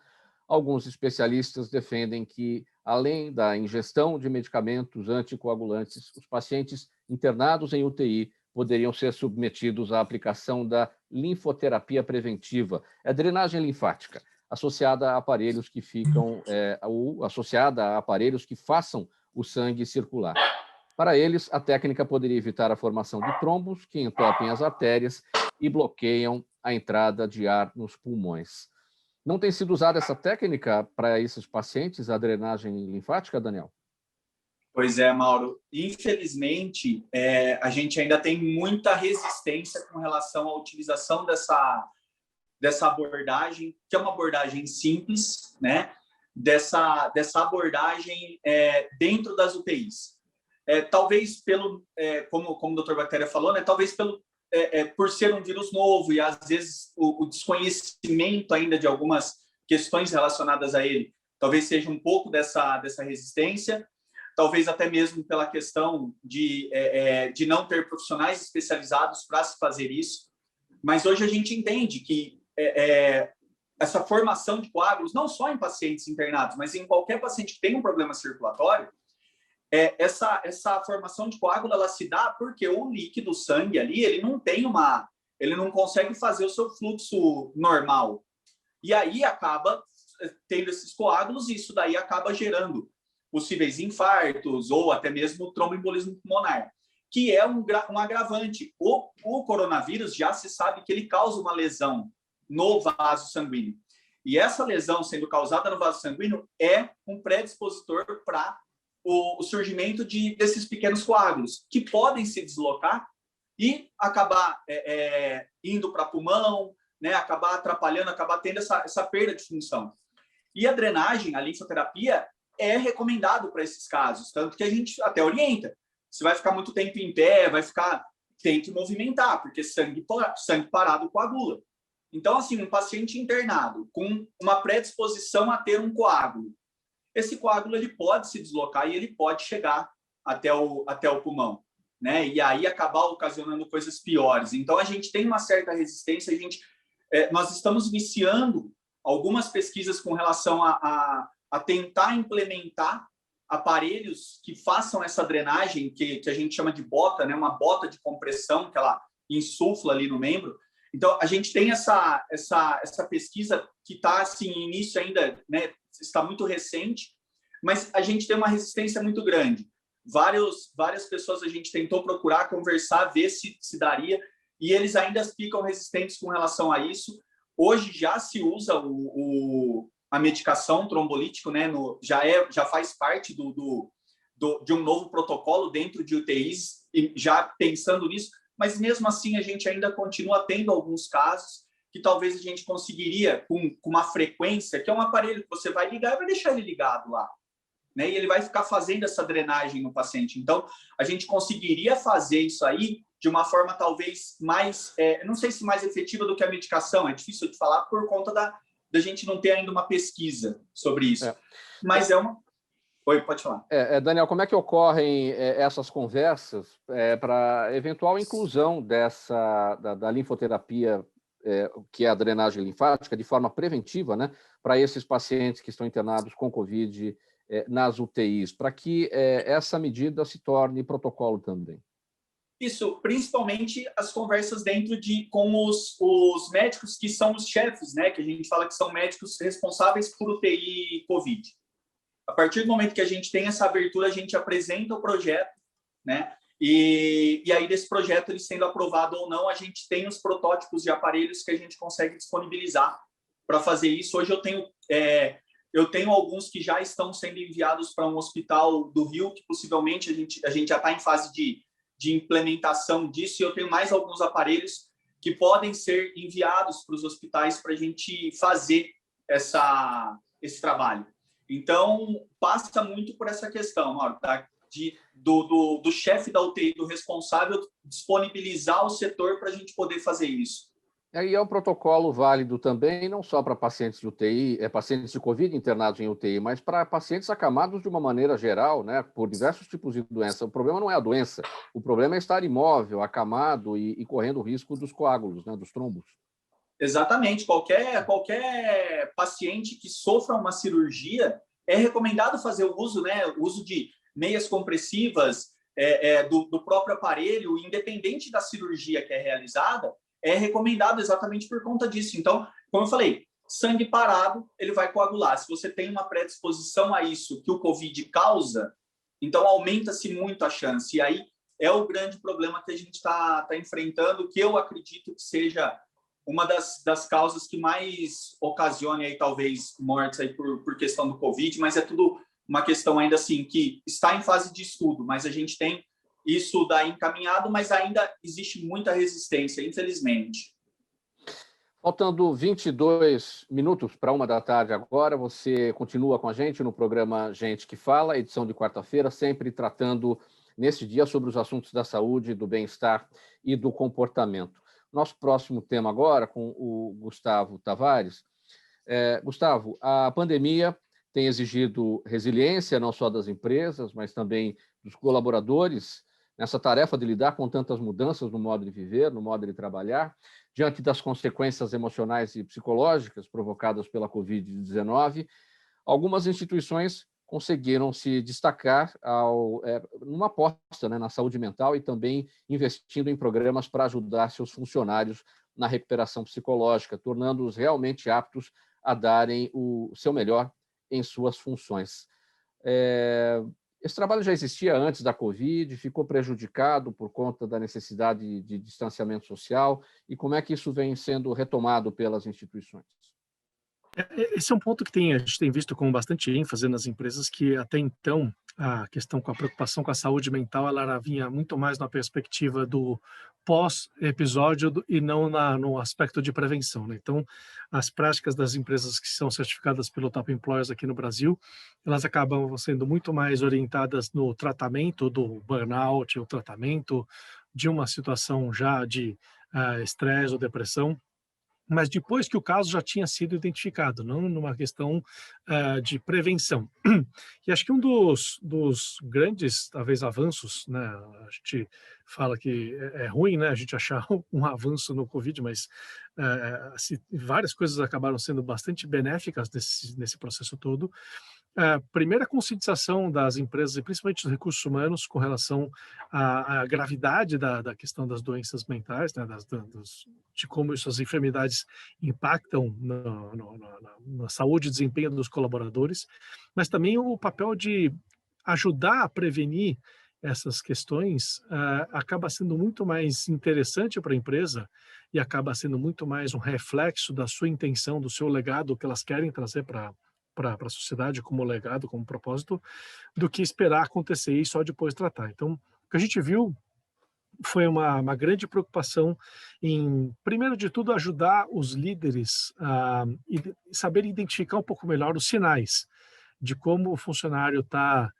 alguns especialistas defendem que, além da ingestão de medicamentos anticoagulantes, os pacientes internados em UTI poderiam ser submetidos à aplicação da linfoterapia preventiva, a drenagem linfática, associada a aparelhos que façam o sangue circular. Para eles, a técnica poderia evitar a formação de trombos que entopem as artérias e bloqueiam a entrada de ar nos pulmões. Não tem sido usada essa técnica para esses pacientes, a drenagem linfática, Daniel? Pois é, Mauro. Infelizmente, a gente ainda tem muita resistência com relação à utilização dessa abordagem, que é uma abordagem simples, né? Dessa abordagem dentro das UTIs. Talvez como o Dr. Bactéria falou, né? Talvez por ser um vírus novo e, às vezes, o desconhecimento ainda de algumas questões relacionadas a ele, talvez seja um pouco dessa resistência, talvez até mesmo pela questão de não ter profissionais especializados para se fazer isso. Mas hoje a gente entende que essa formação de coágulos, não só em pacientes internados, mas em qualquer paciente que tenha um problema circulatório, essa formação de coágulo ela se dá porque o líquido, o sangue ali, ele não consegue fazer o seu fluxo normal. E aí acaba tendo esses coágulos e isso daí acaba gerando possíveis infartos ou até mesmo tromboembolismo pulmonar, que é um agravante. O coronavírus já se sabe que ele causa uma lesão no vaso sanguíneo. E essa lesão sendo causada no vaso sanguíneo é um predispositor para o surgimento desses pequenos coágulos, que podem se deslocar e acabar indo para pulmão, né, acabar atrapalhando, acabar tendo essa perda de função. E a drenagem, a linfoterapia, é recomendado para esses casos, tanto que a gente até orienta. Você vai ficar muito tempo em pé, tem que movimentar, porque sangue parado coagula. Então, assim, um paciente internado com uma predisposição a ter um coágulo, esse coágulo ele pode se deslocar e ele pode chegar até o pulmão, né? E aí acabar ocasionando coisas piores. Então, a gente tem uma certa resistência. Nós estamos iniciando algumas pesquisas com relação a tentar implementar aparelhos que façam essa drenagem, que a gente chama de bota, né? Uma bota de compressão que ela insufla ali no membro. Então, a gente tem essa pesquisa que está assim, em início ainda, né? Está muito recente, mas a gente tem uma resistência muito grande. Várias pessoas a gente tentou procurar, conversar, ver se daria, e eles ainda ficam resistentes com relação a isso. Hoje já se usa a medicação trombolítico, né? Já faz parte de um novo protocolo dentro de UTIs, e já pensando nisso, mas mesmo assim a gente ainda continua tendo alguns casos que talvez a gente conseguiria com uma frequência, que é um aparelho que você vai ligar e vai deixar ele ligado lá, né? E ele vai ficar fazendo essa drenagem no paciente. Então, a gente conseguiria fazer isso aí de uma forma talvez mais, não sei se mais efetiva do que a medicação, é difícil de falar por conta da gente não ter ainda uma pesquisa sobre isso. Mas Oi, pode falar. Daniel, como é que ocorrem essas conversas para eventual inclusão da linfoterapia, que é a drenagem linfática, de forma preventiva, né, para esses pacientes que estão internados com Covid nas UTIs, para que essa medida se torne protocolo também? Isso, principalmente as conversas com os médicos que são os chefes, né? Que a gente fala que são médicos responsáveis por UTI e Covid. A partir do momento que a gente tem essa abertura, a gente apresenta o projeto, né? E aí, desse projeto, ele sendo aprovado ou não, a gente tem os protótipos de aparelhos que a gente consegue disponibilizar para fazer isso. Hoje eu tenho alguns que já estão sendo enviados para um hospital do Rio, que possivelmente a gente já está em fase de implementação disso, e eu tenho mais alguns aparelhos que podem ser enviados para os hospitais para a gente fazer esse trabalho. Então, passa muito por essa questão, Mauro, tá? Do chefe da UTI, do responsável, disponibilizar o setor para a gente poder fazer isso. E aí é um protocolo válido também, não só para pacientes de UTI, pacientes de Covid internados em UTI, mas para pacientes acamados de uma maneira geral, né, por diversos tipos de doença. O problema não é a doença, o problema é estar imóvel, acamado e correndo o risco dos coágulos, né, dos trombos. Exatamente. Qualquer paciente que sofra uma cirurgia, é recomendado fazer o uso de meias compressivas, do próprio aparelho, independente da cirurgia que é realizada, é recomendado exatamente por conta disso. Então, como eu falei, sangue parado, ele vai coagular. Se você tem uma predisposição a isso que o Covid causa, então aumenta-se muito a chance. E aí é o grande problema que a gente está enfrentando, que eu acredito que seja uma das causas que mais ocasione aí, talvez, mortes aí por questão do Covid, mas é tudo uma questão ainda assim que está em fase de estudo, mas a gente tem isso daí encaminhado, mas ainda existe muita resistência, infelizmente. Faltando 22 minutos para 13h agora, você continua com a gente no programa Gente que Fala, edição de quarta-feira, sempre tratando nesse dia sobre os assuntos da saúde, do bem-estar e do comportamento. Nosso próximo tema agora, com o Gustavo Tavares. Gustavo, a pandemia tem exigido resiliência, não só das empresas, mas também dos colaboradores, nessa tarefa de lidar com tantas mudanças no modo de viver, no modo de trabalhar, diante das consequências emocionais e psicológicas provocadas pela Covid-19, algumas instituições conseguiram se destacar numa aposta, né, na saúde mental e também investindo em programas para ajudar seus funcionários na recuperação psicológica, tornando-os realmente aptos a darem o seu melhor em suas funções. Esse trabalho já existia antes da Covid, ficou prejudicado por conta da necessidade de distanciamento social, e como é que isso vem sendo retomado pelas instituições? Esse é um ponto que a gente tem visto com bastante ênfase nas empresas, que até então a questão com a preocupação com a saúde mental, ela vinha muito mais na perspectiva do pós-episódio e não no aspecto de prevenção, né? Então, as práticas das empresas que são certificadas pelo Top Employers aqui no Brasil, elas acabam sendo muito mais orientadas no tratamento do burnout, o tratamento de uma situação já de estresse ou depressão, mas depois que o caso já tinha sido identificado, não numa questão de prevenção. E acho que um dos grandes, talvez, avanços, né, a gente fala que é ruim, né, a gente achar um avanço no Covid, mas várias coisas acabaram sendo bastante benéficas nesse processo todo. A primeira conscientização das empresas, e principalmente dos recursos humanos, com relação à gravidade da questão das doenças mentais, né, de como essas enfermidades impactam na saúde e desempenho dos colaboradores, mas também o papel de ajudar a prevenir essas questões acaba sendo muito mais interessante para a empresa e acaba sendo muito mais um reflexo da sua intenção, do seu legado, que elas querem trazer para a sociedade como legado, como propósito, do que esperar acontecer e só depois tratar. Então, o que a gente viu foi uma grande preocupação em, primeiro de tudo, ajudar os líderes a saber identificar um pouco melhor os sinais de como o funcionário está,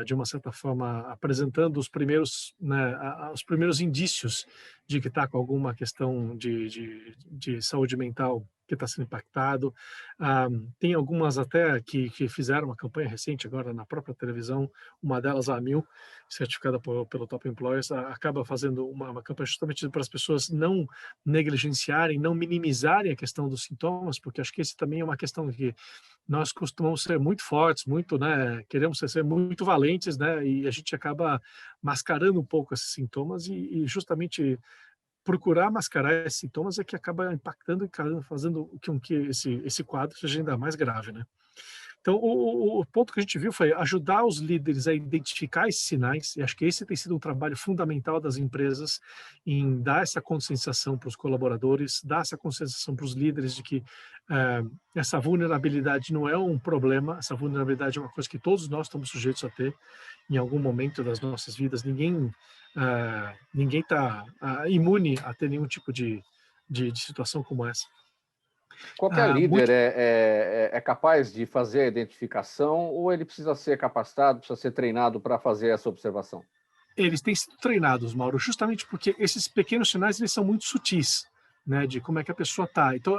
de uma certa forma, apresentando os primeiros indícios de que está com alguma questão de saúde mental que está sendo impactado. Tem algumas até que fizeram uma campanha recente agora na própria televisão, uma delas, a Amil, certificada pelo Top Employers, acaba fazendo uma campanha justamente para as pessoas não negligenciarem, não minimizarem a questão dos sintomas, porque acho que esse também é uma questão que nós costumamos ser muito fortes, muito, né, queremos ser muito valentes, né, e a gente acaba mascarando um pouco esses sintomas e justamente procurar mascarar esses sintomas é que acaba impactando e fazendo com que esse quadro seja ainda mais grave, né? Então, o ponto que a gente viu foi ajudar os líderes a identificar esses sinais, e acho que esse tem sido um trabalho fundamental das empresas em dar essa conscientização para os colaboradores, dar essa conscientização para os líderes de que essa vulnerabilidade não é um problema, essa vulnerabilidade é uma coisa que todos nós estamos sujeitos a ter em algum momento das nossas vidas. Ninguém está imune a ter nenhum tipo de situação como essa. Qualquer líder é capaz de fazer a identificação ou ele precisa ser capacitado, precisa ser treinado para fazer essa observação? Eles têm sido treinados, Mauro, justamente porque esses pequenos sinais eles são muito sutis, né, de como é que a pessoa está. Então,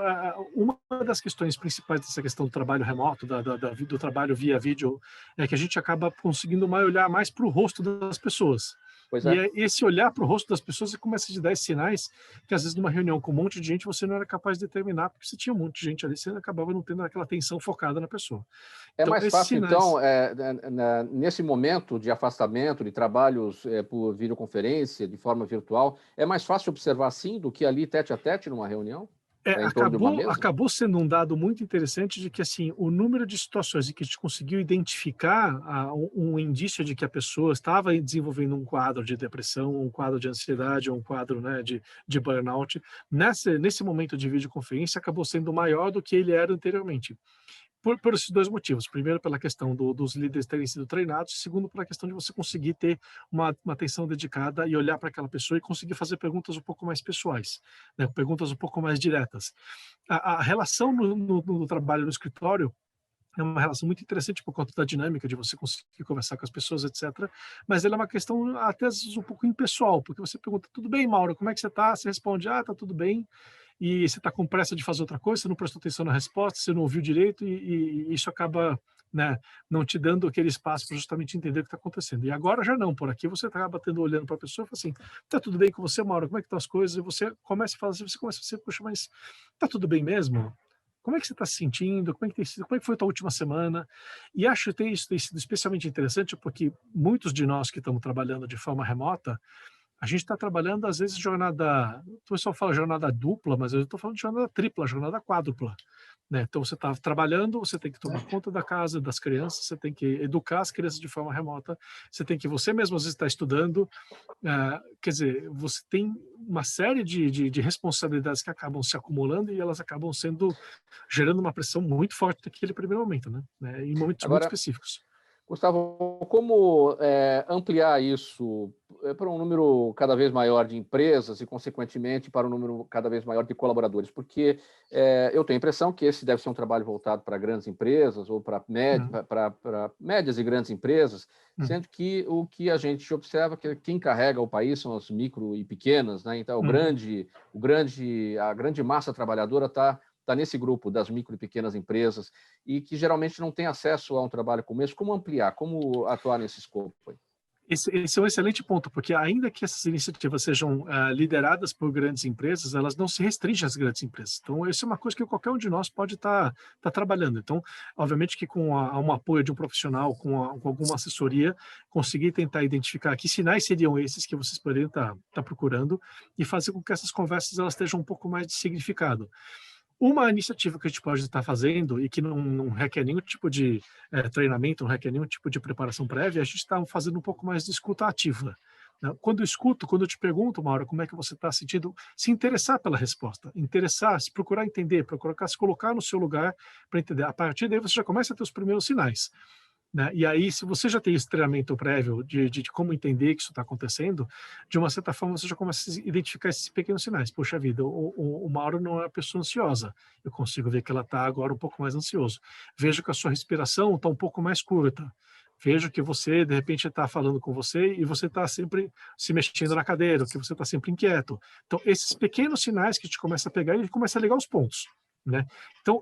uma das questões principais dessa questão do trabalho remoto, do trabalho via vídeo, é que a gente acaba conseguindo olhar mais para o rosto das pessoas. Pois é. E esse olhar para o rosto das pessoas começa a te dar esses sinais que, às vezes, numa reunião com um monte de gente, você não era capaz de determinar, porque você tinha um monte de gente ali, você acabava não tendo aquela atenção focada na pessoa. É então, mais fácil, sinais... então, nesse momento de afastamento, de trabalhos por videoconferência, de forma virtual, é mais fácil observar assim do que ali tete a tete numa reunião? Acabou sendo um dado muito interessante de que assim o número de situações em que a gente conseguiu identificar um indício de que a pessoa estava desenvolvendo um quadro de depressão, um quadro de ansiedade, um quadro, né, de burnout, nesse momento de videoconferência acabou sendo maior do que ele era anteriormente. Por esses dois motivos. Primeiro, pela questão dos líderes terem sido treinados. Segundo, pela questão de você conseguir ter uma atenção dedicada e olhar para aquela pessoa e conseguir fazer perguntas um pouco mais pessoais, né? Perguntas um pouco mais diretas. A relação no trabalho no escritório é uma relação muito interessante por conta da dinâmica de você conseguir conversar com as pessoas, etc. Mas ela é uma questão até às vezes um pouco impessoal, porque você pergunta, tudo bem, Mauro, como é que você está? Você responde, tá tudo bem. E você está com pressa de fazer outra coisa, você não prestou atenção na resposta, você não ouviu direito e isso acaba, né, não te dando aquele espaço para justamente entender o que está acontecendo. E agora já não, por aqui você acaba olhando para a pessoa e fala assim, tá tudo bem com você, Mauro? Como é que estão as coisas? E você começa a falar assim, você começa a dizer, poxa, mas tá tudo bem mesmo? Como é que você está se sentindo? Como é que foi a tua última semana? E acho que isso tem sido especialmente interessante porque muitos de nós que estamos trabalhando de forma remota, a gente está trabalhando, às vezes, o pessoal fala jornada dupla, mas eu estou falando de jornada tripla, jornada quádrupla. Né? Então, você está trabalhando, você tem que tomar conta da casa, das crianças, você tem que educar as crianças de forma remota, você mesmo, às vezes, está estudando. Quer dizer, você tem uma série de responsabilidades que acabam se acumulando e elas acabam gerando uma pressão muito forte naquele primeiro momento, né? Em momentos muito específicos. Gustavo, como ampliar isso para um número cada vez maior de empresas e, consequentemente, para um número cada vez maior de colaboradores? Porque eu tenho a impressão que esse deve ser um trabalho voltado para grandes empresas ou para médias e grandes empresas, sendo que o que a gente observa é que quem carrega o país são as micro e pequenas, né? Então, a grande massa trabalhadora está nesse grupo das micro e pequenas empresas e que geralmente não tem acesso a um trabalho como esse. Como ampliar? Como atuar nesse escopo? Esse é um excelente ponto, porque ainda que essas iniciativas sejam lideradas por grandes empresas, elas não se restringem às grandes empresas. Então, isso é uma coisa que qualquer um de nós pode estar trabalhando. Então, obviamente que com um apoio de um profissional, com alguma assessoria, conseguir tentar identificar que sinais seriam esses que vocês poderiam estar procurando e fazer com que essas conversas elas estejam um pouco mais de significado. Uma iniciativa que a gente pode estar fazendo e que não requer nenhum tipo de treinamento, não requer nenhum tipo de preparação prévia, a gente está fazendo um pouco mais de escuta ativa. Né? Quando eu te pergunto, Mauro, como é que você está sentindo, se interessar pela resposta, se procurar entender, procurar se colocar no seu lugar para entender. A partir daí você já começa a ter os primeiros sinais. Né? E aí, se você já tem esse treinamento prévio de como entender que isso está acontecendo, de uma certa forma você já começa a identificar esses pequenos sinais. Poxa vida, o Mauro não é uma pessoa ansiosa. Eu consigo ver que ela está agora um pouco mais ansioso. Vejo que a sua respiração está um pouco mais curta. Vejo que você, de repente, está falando com você e você está sempre se mexendo na cadeira, que você está sempre inquieto. Então, esses pequenos sinais que a gente começa a pegar, ele começa a ligar os pontos. né? Então,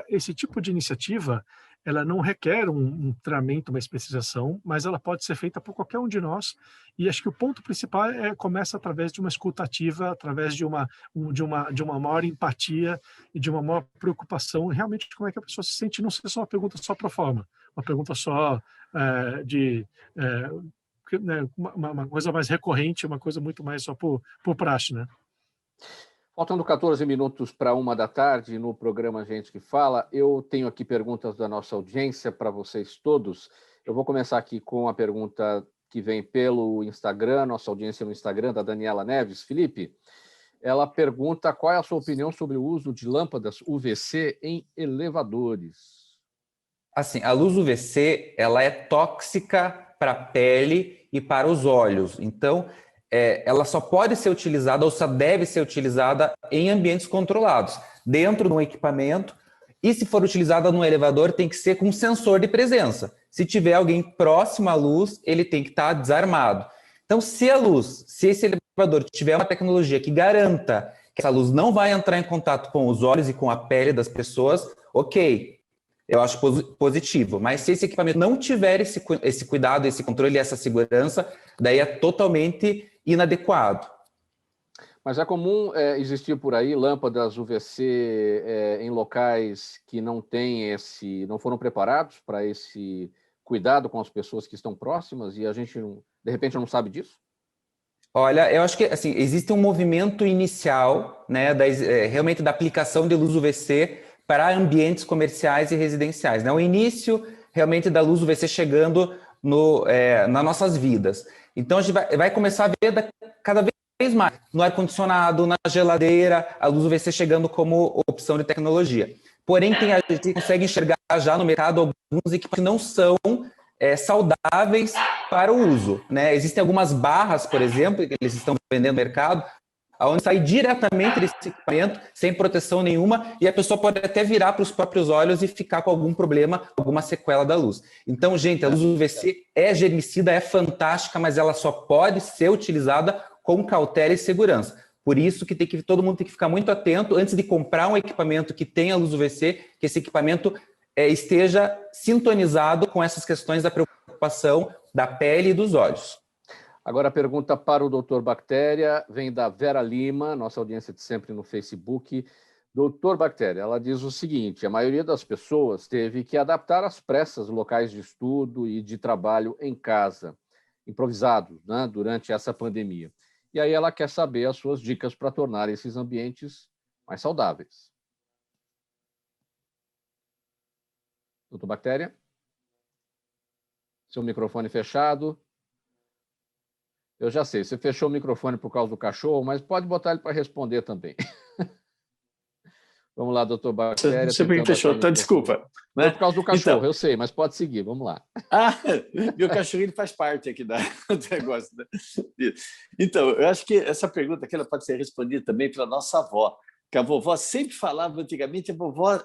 esse tipo de iniciativa, ela não requer um treinamento, uma especialização, mas ela pode ser feita por qualquer um de nós. E acho que o ponto principal começa através de uma escuta ativa, através de uma maior empatia e de uma maior preocupação realmente de como é que a pessoa se sente, não ser só uma pergunta só pro forma, uma pergunta só né, uma coisa mais recorrente, uma coisa muito mais só por praxe, né? Faltando 14 minutos para 13h no programa Gente que Fala, eu tenho aqui perguntas da nossa audiência para vocês todos. Eu vou começar aqui com a pergunta que vem pelo Instagram, nossa audiência no Instagram, da Daniela Neves. Felipe, ela pergunta qual é a sua opinião sobre o uso de lâmpadas UVC em elevadores. Assim, a luz UVC, ela é tóxica para a pele e para os olhos. Então, ela só pode ser utilizada ou só deve ser utilizada em ambientes controlados, dentro de um equipamento. E se for utilizada no elevador, tem que ser com sensor de presença. Se tiver alguém próximo à luz, ele tem que estar desarmado. Então, se esse elevador tiver uma tecnologia que garanta que essa luz não vai entrar em contato com os olhos e com a pele das pessoas, ok, eu acho positivo. Mas se esse equipamento não tiver esse cuidado, esse controle e essa segurança, daí é totalmente inadequado. Mas é comum existir por aí lâmpadas UVC em locais que não foram preparados para esse cuidado com as pessoas que estão próximas e a gente, de repente, não sabe disso? Olha, eu acho que assim, existe um movimento inicial, né, realmente da aplicação de luz UVC para ambientes comerciais e residenciais. Né? O início realmente da luz UVC chegando nas nossas vidas. Então, a gente vai começar a ver cada vez mais no ar-condicionado, na geladeira, a luz UVC chegando como opção de tecnologia. Porém, a gente consegue enxergar já no mercado alguns equipamentos que não são saudáveis para o uso. Né? Existem algumas barras, por exemplo, que eles estão vendendo no mercado, onde sai diretamente desse equipamento, sem proteção nenhuma, e a pessoa pode até virar para os próprios olhos e ficar com algum problema, alguma sequela da luz. Então, gente, a luz UVC é germicida, é fantástica, mas ela só pode ser utilizada com cautela e segurança. Por isso que todo mundo tem que ficar muito atento antes de comprar um equipamento que tenha luz UVC, que esse equipamento esteja sintonizado com essas questões da preocupação da pele e dos olhos. Agora a pergunta para o Dr. Bactéria vem da Vera Lima, nossa audiência de sempre no Facebook. Dr. Bactéria, ela diz o seguinte: a maioria das pessoas teve que adaptar às pressas locais de estudo e de trabalho em casa, improvisados, né, durante essa pandemia. E aí ela quer saber as suas dicas para tornar esses ambientes mais saudáveis. Dr. Bactéria? Seu microfone fechado. Eu já sei, você fechou o microfone por causa do cachorro, mas pode botar ele para responder também. Vamos lá, doutor Bactéria. Você me fechou, então desculpa. Né? Foi por causa do cachorro, então, eu sei, mas pode seguir, vamos lá. Meu cachorrinho faz parte aqui do negócio. Né? Então, eu acho que essa pergunta aqui ela pode ser respondida também pela nossa avó, que a vovó sempre falava antigamente, a vovó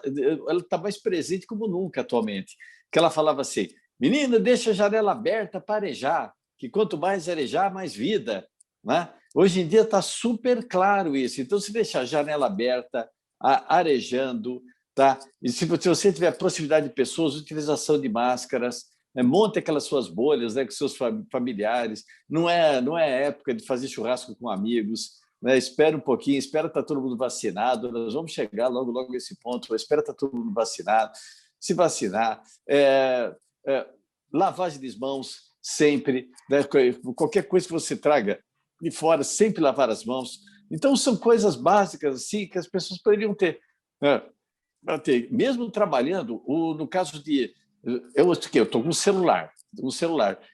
ela está mais presente como nunca atualmente, que ela falava assim: menina, deixa a janela aberta para arejar, que quanto mais arejar, mais vida. Né? Hoje em dia está super claro isso. Então, se deixar a janela aberta, arejando, tá? E se você tiver proximidade de pessoas, utilização de máscaras, né? Monte aquelas suas bolhas, né, com seus familiares. Não é época de fazer churrasco com amigos. Né? Espera um pouquinho, espera estar todo mundo vacinado. Nós vamos chegar logo nesse ponto. Espera estar todo mundo vacinado. Se vacinar, lavagem das mãos sempre, né? Qualquer coisa que você traga de fora, sempre lavar as mãos. Então, são coisas básicas assim, que as pessoas poderiam ter. Mesmo trabalhando, no caso de... Eu estou com um celular.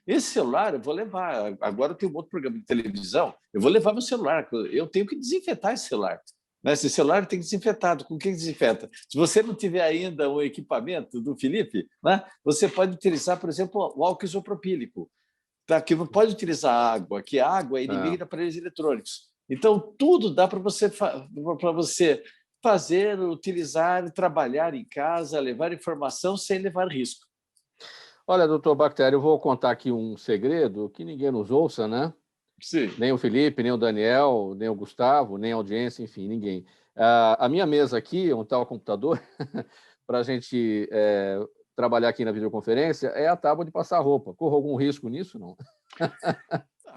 Esse celular eu vou levar. Agora eu tenho um outro programa de televisão, eu vou levar meu celular. Eu tenho que desinfetar esse celular. Esse celular tem que ser desinfetado. Com que desinfeta? Se você não tiver ainda o equipamento do Felipe, né, você pode utilizar, por exemplo, o álcool isopropílico, tá? Que não pode utilizar água, que a água é inimiga de aparelhos eletrônicos. Então, tudo dá para você fazer, utilizar, trabalhar em casa, levar informação sem levar risco. Olha, doutor Bactéria, eu vou contar aqui um segredo que ninguém nos ouça, né? Sim. Nem o Felipe, nem o Daniel, nem o Gustavo, nem a audiência, enfim, ninguém. A minha mesa aqui, onde está o computador, para a gente trabalhar aqui na videoconferência, é a tábua de passar roupa. Corre algum risco nisso, não?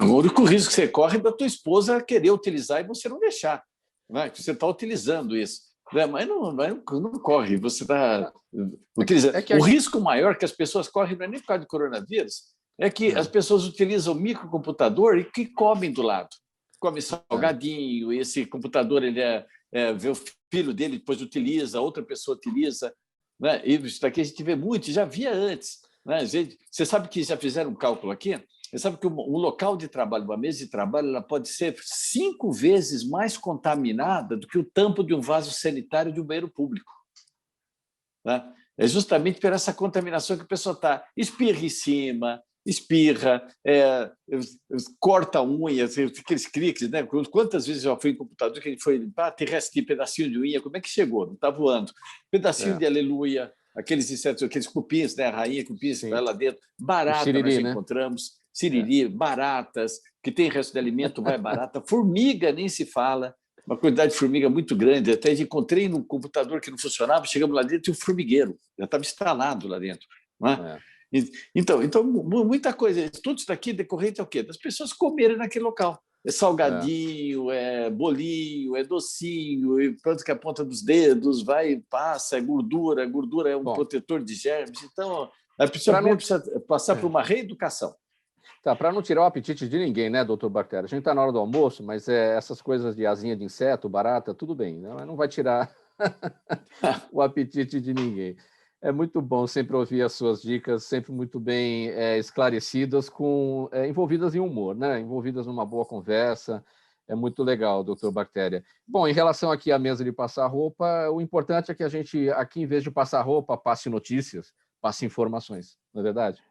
O único risco que você corre é da tua esposa querer utilizar e você não deixar. Né? Você está utilizando isso. Né? Mas não corre, você está utilizando. O risco maior que as pessoas correm não é nem por causa do coronavírus, é que as pessoas utilizam o microcomputador e que comem do lado. Come salgadinho, e esse computador ele vê o filho dele, depois utiliza, outra pessoa utiliza. Né? E isso daqui a gente vê muito, já via antes. Né? Você sabe que já fizeram um cálculo aqui? Você sabe que um local de trabalho, uma mesa de trabalho, ela pode ser 5 vezes mais contaminada do que o tampo de um vaso sanitário de um banheiro público. Né? É justamente por essa contaminação que a pessoa está. Espirra em cima, espirra, corta a unha, aqueles cliques. Né? Quantas vezes já fui em computador que a gente foi, tem restinho, pedacinho de unha, como é que chegou? Não está voando. Pedacinho de aleluia, aqueles insetos, aqueles cupins, né? A rainha cupins, vai lá dentro. Barata nós encontramos. Siriri, baratas, que tem resto de alimento, vai barata. Formiga, nem se fala. Uma quantidade de formiga muito grande. Até encontrei num computador que não funcionava, chegamos lá dentro e um formigueiro. Já estava instalado lá dentro. Não é? Então, muita coisa. Tudo isso daqui decorrente é o quê? Das pessoas comerem naquele local. É salgadinho, é bolinho, é docinho, e pronto que a ponta dos dedos vai e passa, é gordura. A gordura é um protetor de germes. Então, a pessoa precisa passar por uma reeducação. Tá, para não tirar o apetite de ninguém, né, doutor Bactéria? A gente está na hora do almoço, mas essas coisas de asinha de inseto, barata, tudo bem, né? Mas não vai tirar o apetite de ninguém. É muito bom sempre ouvir as suas dicas, sempre muito bem esclarecidas, envolvidas em humor, né? Envolvidas numa boa conversa. É muito legal, doutor Bactéria. Bom, em relação aqui à mesa de passar roupa, o importante é que a gente, aqui, em vez de passar roupa, passe notícias, passe informações, não é verdade?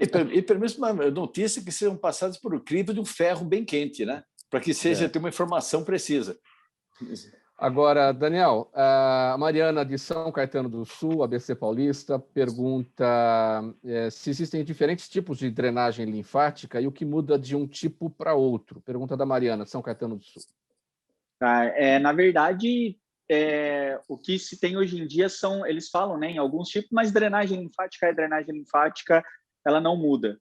E pelo menos uma notícia que sejam passadas por o crivo de um ferro bem quente, né? Para que seja ter uma informação precisa. Agora, Daniel, a Mariana de São Caetano do Sul, ABC Paulista, pergunta se existem diferentes tipos de drenagem linfática e o que muda de um tipo para outro. Pergunta da Mariana, de São Caetano do Sul. Na verdade, o que se tem hoje em dia eles falam, né, em alguns tipos, mas drenagem linfática, ela não muda.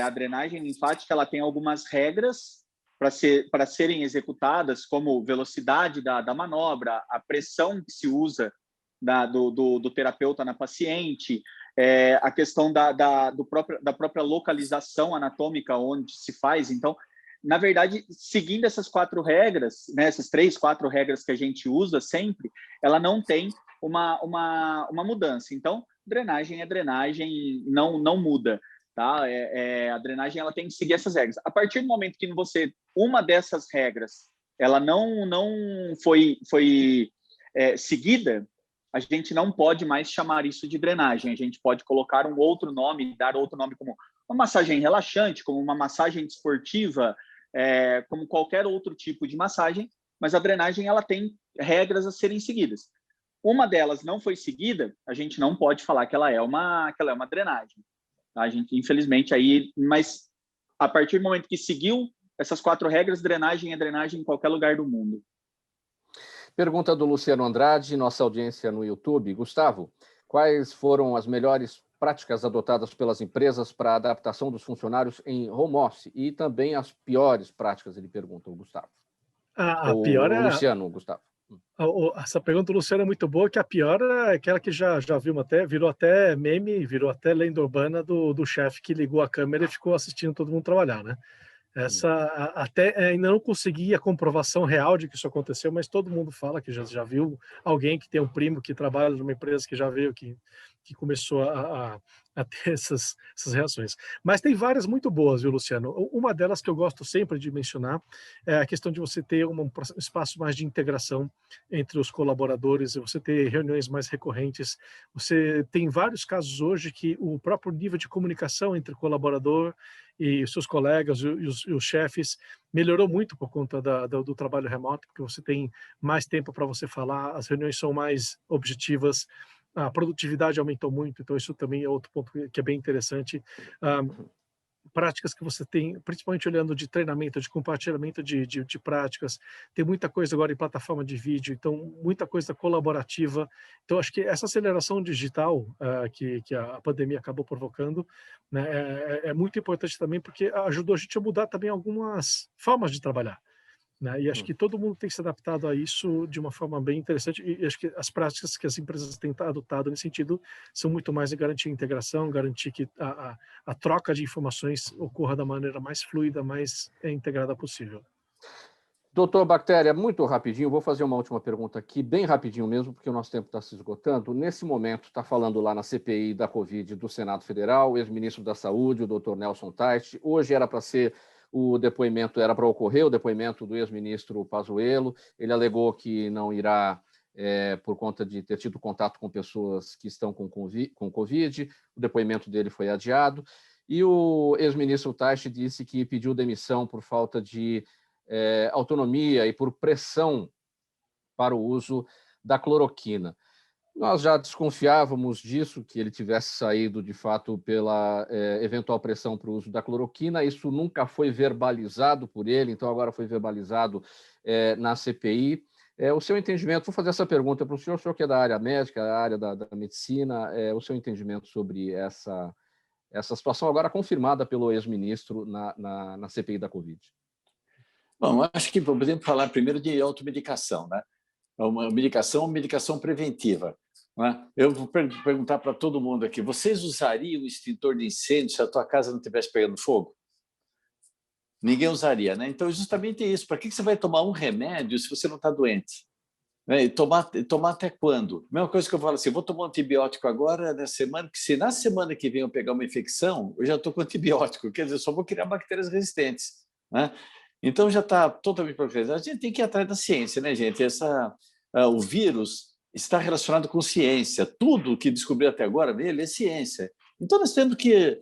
A drenagem linfática ela tem algumas regras para serem executadas, como velocidade da manobra, a pressão que se usa do terapeuta na paciente, a questão da própria localização anatômica onde se faz. Então, na verdade, seguindo essas 4 regras, né, essas 3, 4 regras que a gente usa sempre, ela não tem uma mudança. Então, drenagem é drenagem, não muda, tá? A drenagem ela tem que seguir essas regras. A partir do momento que uma dessas regras ela não foi seguida, a gente não pode mais chamar isso de drenagem. A gente pode colocar um outro nome, dar outro nome como uma massagem relaxante, como uma massagem desportiva, como qualquer outro tipo de massagem, mas a drenagem ela tem regras a serem seguidas. Uma delas não foi seguida, a gente não pode falar que ela é uma drenagem. A gente, infelizmente, mas a partir do momento que seguiu essas 4 regras, drenagem é drenagem em qualquer lugar do mundo. Pergunta do Luciano Andrade, nossa audiência no YouTube. Gustavo, quais foram as melhores práticas adotadas pelas empresas para a adaptação dos funcionários em home office e também as piores práticas, ele pergunta, o Gustavo. A pior é... Luciano, Gustavo. Essa pergunta do Luciano é muito boa, que a pior é aquela que já vimos virou até meme, virou até lenda urbana do chefe que ligou a câmera e ficou assistindo todo mundo trabalhar, né? Essa até ainda não consegui a comprovação real de que isso aconteceu, mas todo mundo fala que já viu alguém que tem um primo que trabalha numa empresa que já veio que começou a ter essas reações. Mas tem várias muito boas, viu, Luciano? Uma delas que eu gosto sempre de mencionar é a questão de você ter um espaço mais de integração entre os colaboradores, você ter reuniões mais recorrentes. Você tem vários casos hoje que o próprio nível de comunicação entre o colaborador e os seus colegas e os chefes melhorou muito por conta do trabalho remoto, porque você tem mais tempo para você falar, as reuniões são mais objetivas, a produtividade aumentou muito, então isso também é outro ponto que é bem interessante. práticas que você tem, principalmente olhando de treinamento, de compartilhamento de práticas. Tem muita coisa agora em plataforma de vídeo, então muita coisa colaborativa. Então acho que essa aceleração digital que a pandemia acabou provocando, né, é muito importante também, porque ajudou a gente a mudar também algumas formas de trabalhar, né? E acho que todo mundo tem se adaptado a isso de uma forma bem interessante, e acho que as práticas que as empresas têm adotado nesse sentido são muito mais de garantir a integração, garantir que a troca de informações ocorra da maneira mais fluida, mais integrada possível. Doutor Bactéria, muito rapidinho, vou fazer uma última pergunta aqui, bem rapidinho mesmo, porque o nosso tempo está se esgotando. Nesse momento, está falando lá na CPI da Covid do Senado Federal, o ex-ministro da Saúde, o doutor Nelson Teich. Hoje era para ser era para ocorrer o depoimento do ex-ministro Pazuello. Ele alegou que não irá, por conta de ter tido contato com pessoas que estão com Covid. O depoimento dele foi adiado. E o ex-ministro Teich disse que pediu demissão por falta de autonomia e por pressão para o uso da cloroquina. Nós já desconfiávamos disso, que ele tivesse saído, de fato, pela eventual pressão para o uso da cloroquina. Isso nunca foi verbalizado por ele, então agora foi verbalizado na CPI. O seu entendimento, vou fazer essa pergunta para o senhor que é da área médica, da área da medicina, o seu entendimento sobre essa situação agora confirmada pelo ex-ministro na CPI da Covid. Bom, acho que podemos falar primeiro de automedicação, né? Uma medicação preventiva. Né? Eu vou perguntar para todo mundo aqui: vocês usariam o extintor de incêndio se a tua casa não estivesse pegando fogo? Ninguém usaria, né? Então, justamente isso. Para que você vai tomar um remédio se você não está doente? Né? E tomar até quando? Mesma coisa que eu falo assim: vou tomar um antibiótico agora na semana, que se na semana que vem eu pegar uma infecção, eu já estou com antibiótico, quer dizer, eu só vou criar bactérias resistentes. Né? Então, já está totalmente progredido. A gente tem que ir atrás da ciência, né, gente? O vírus está relacionado com ciência. Tudo que descobriu até agora nele é ciência. Então, nós temos que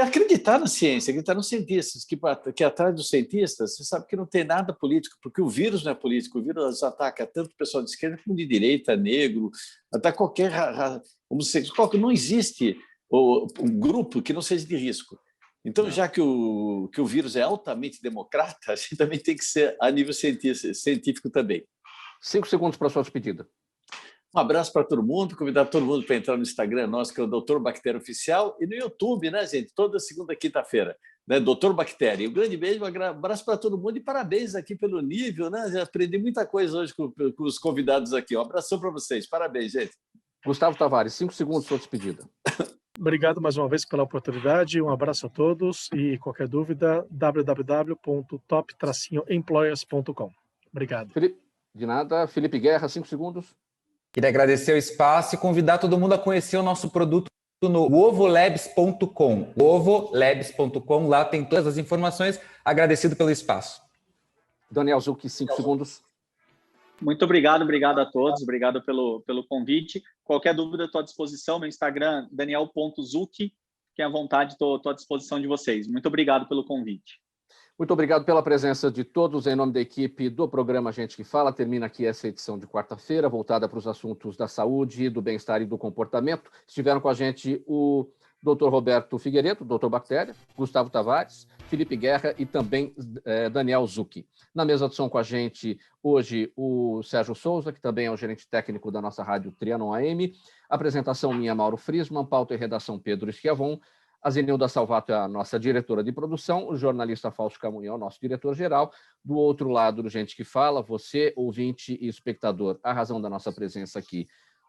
acreditar na ciência, acreditar nos cientistas, que atrás dos cientistas, você sabe que não tem nada político, porque o vírus não é político. O vírus ataca tanto o pessoal de esquerda como de direita, negro, até qualquer homossexual. Não existe um grupo que não seja de risco. Então, não. Já que o vírus é altamente democrata, a gente também tem que ser a nível científico também. 5 segundos para a sua despedida. Um abraço para todo mundo, convidar todo mundo para entrar no Instagram nosso, que é o Dr. Bactéria Oficial, e no YouTube, né, gente? Toda segunda e quinta-feira, né? Dr. Bactéria. Um grande beijo, um abraço para todo mundo e parabéns aqui pelo nível, né? Já aprendi muita coisa hoje com os convidados aqui. Um abração para vocês. Parabéns, gente. Gustavo Tavares, 5 segundos para a sua despedida. Obrigado mais uma vez pela oportunidade, um abraço a todos e qualquer dúvida, www.top-employers.com. Obrigado. De nada. Felipe Guerra, 5 segundos. Queria agradecer o espaço e convidar todo mundo a conhecer o nosso produto no ovolabs.com. ovolabs.com, lá tem todas as informações. Agradecido pelo espaço. Daniel Zucchi, 5 segundos. Muito obrigado a todos, obrigado pelo convite. Qualquer dúvida, estou à disposição. Meu Instagram, daniel.zucchi, fiquem à vontade, estou à disposição de vocês. Muito obrigado pelo convite. Muito obrigado pela presença de todos. Em nome da equipe do programa Gente que Fala, termina aqui essa edição de quarta-feira, voltada para os assuntos da saúde, do bem-estar e do comportamento. Estiveram com a gente o Dr. Roberto Figueiredo, Dr. Bactéria, Gustavo Tavares, Felipe Guerra e também Daniel Zucchi. Na mesa de som com a gente hoje o Sérgio Souza, que também é o gerente técnico da nossa rádio Trianon AM. Apresentação minha, Mauro Friesman, pauta e redação Pedro Schiavon. A Zenilda Salvato é a nossa diretora de produção, o jornalista Fausto Camunhão, nosso diretor-geral. Do outro lado do Gente que Fala, você, ouvinte e espectador, a razão da nossa presença aqui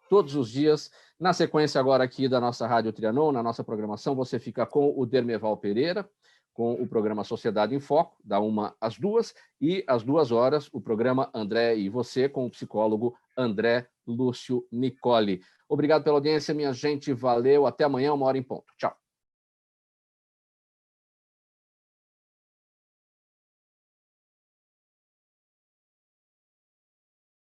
todos os dias. Na sequência agora aqui da nossa Rádio Trianon, na nossa programação, você fica com o Dermeval Pereira, com o programa Sociedade em Foco, da 1 às 2, e às 2 horas o programa André e Você, com o psicólogo André Lúcio Nicoli. Obrigado pela audiência, minha gente. Valeu. Até amanhã, 1h em ponto. Tchau.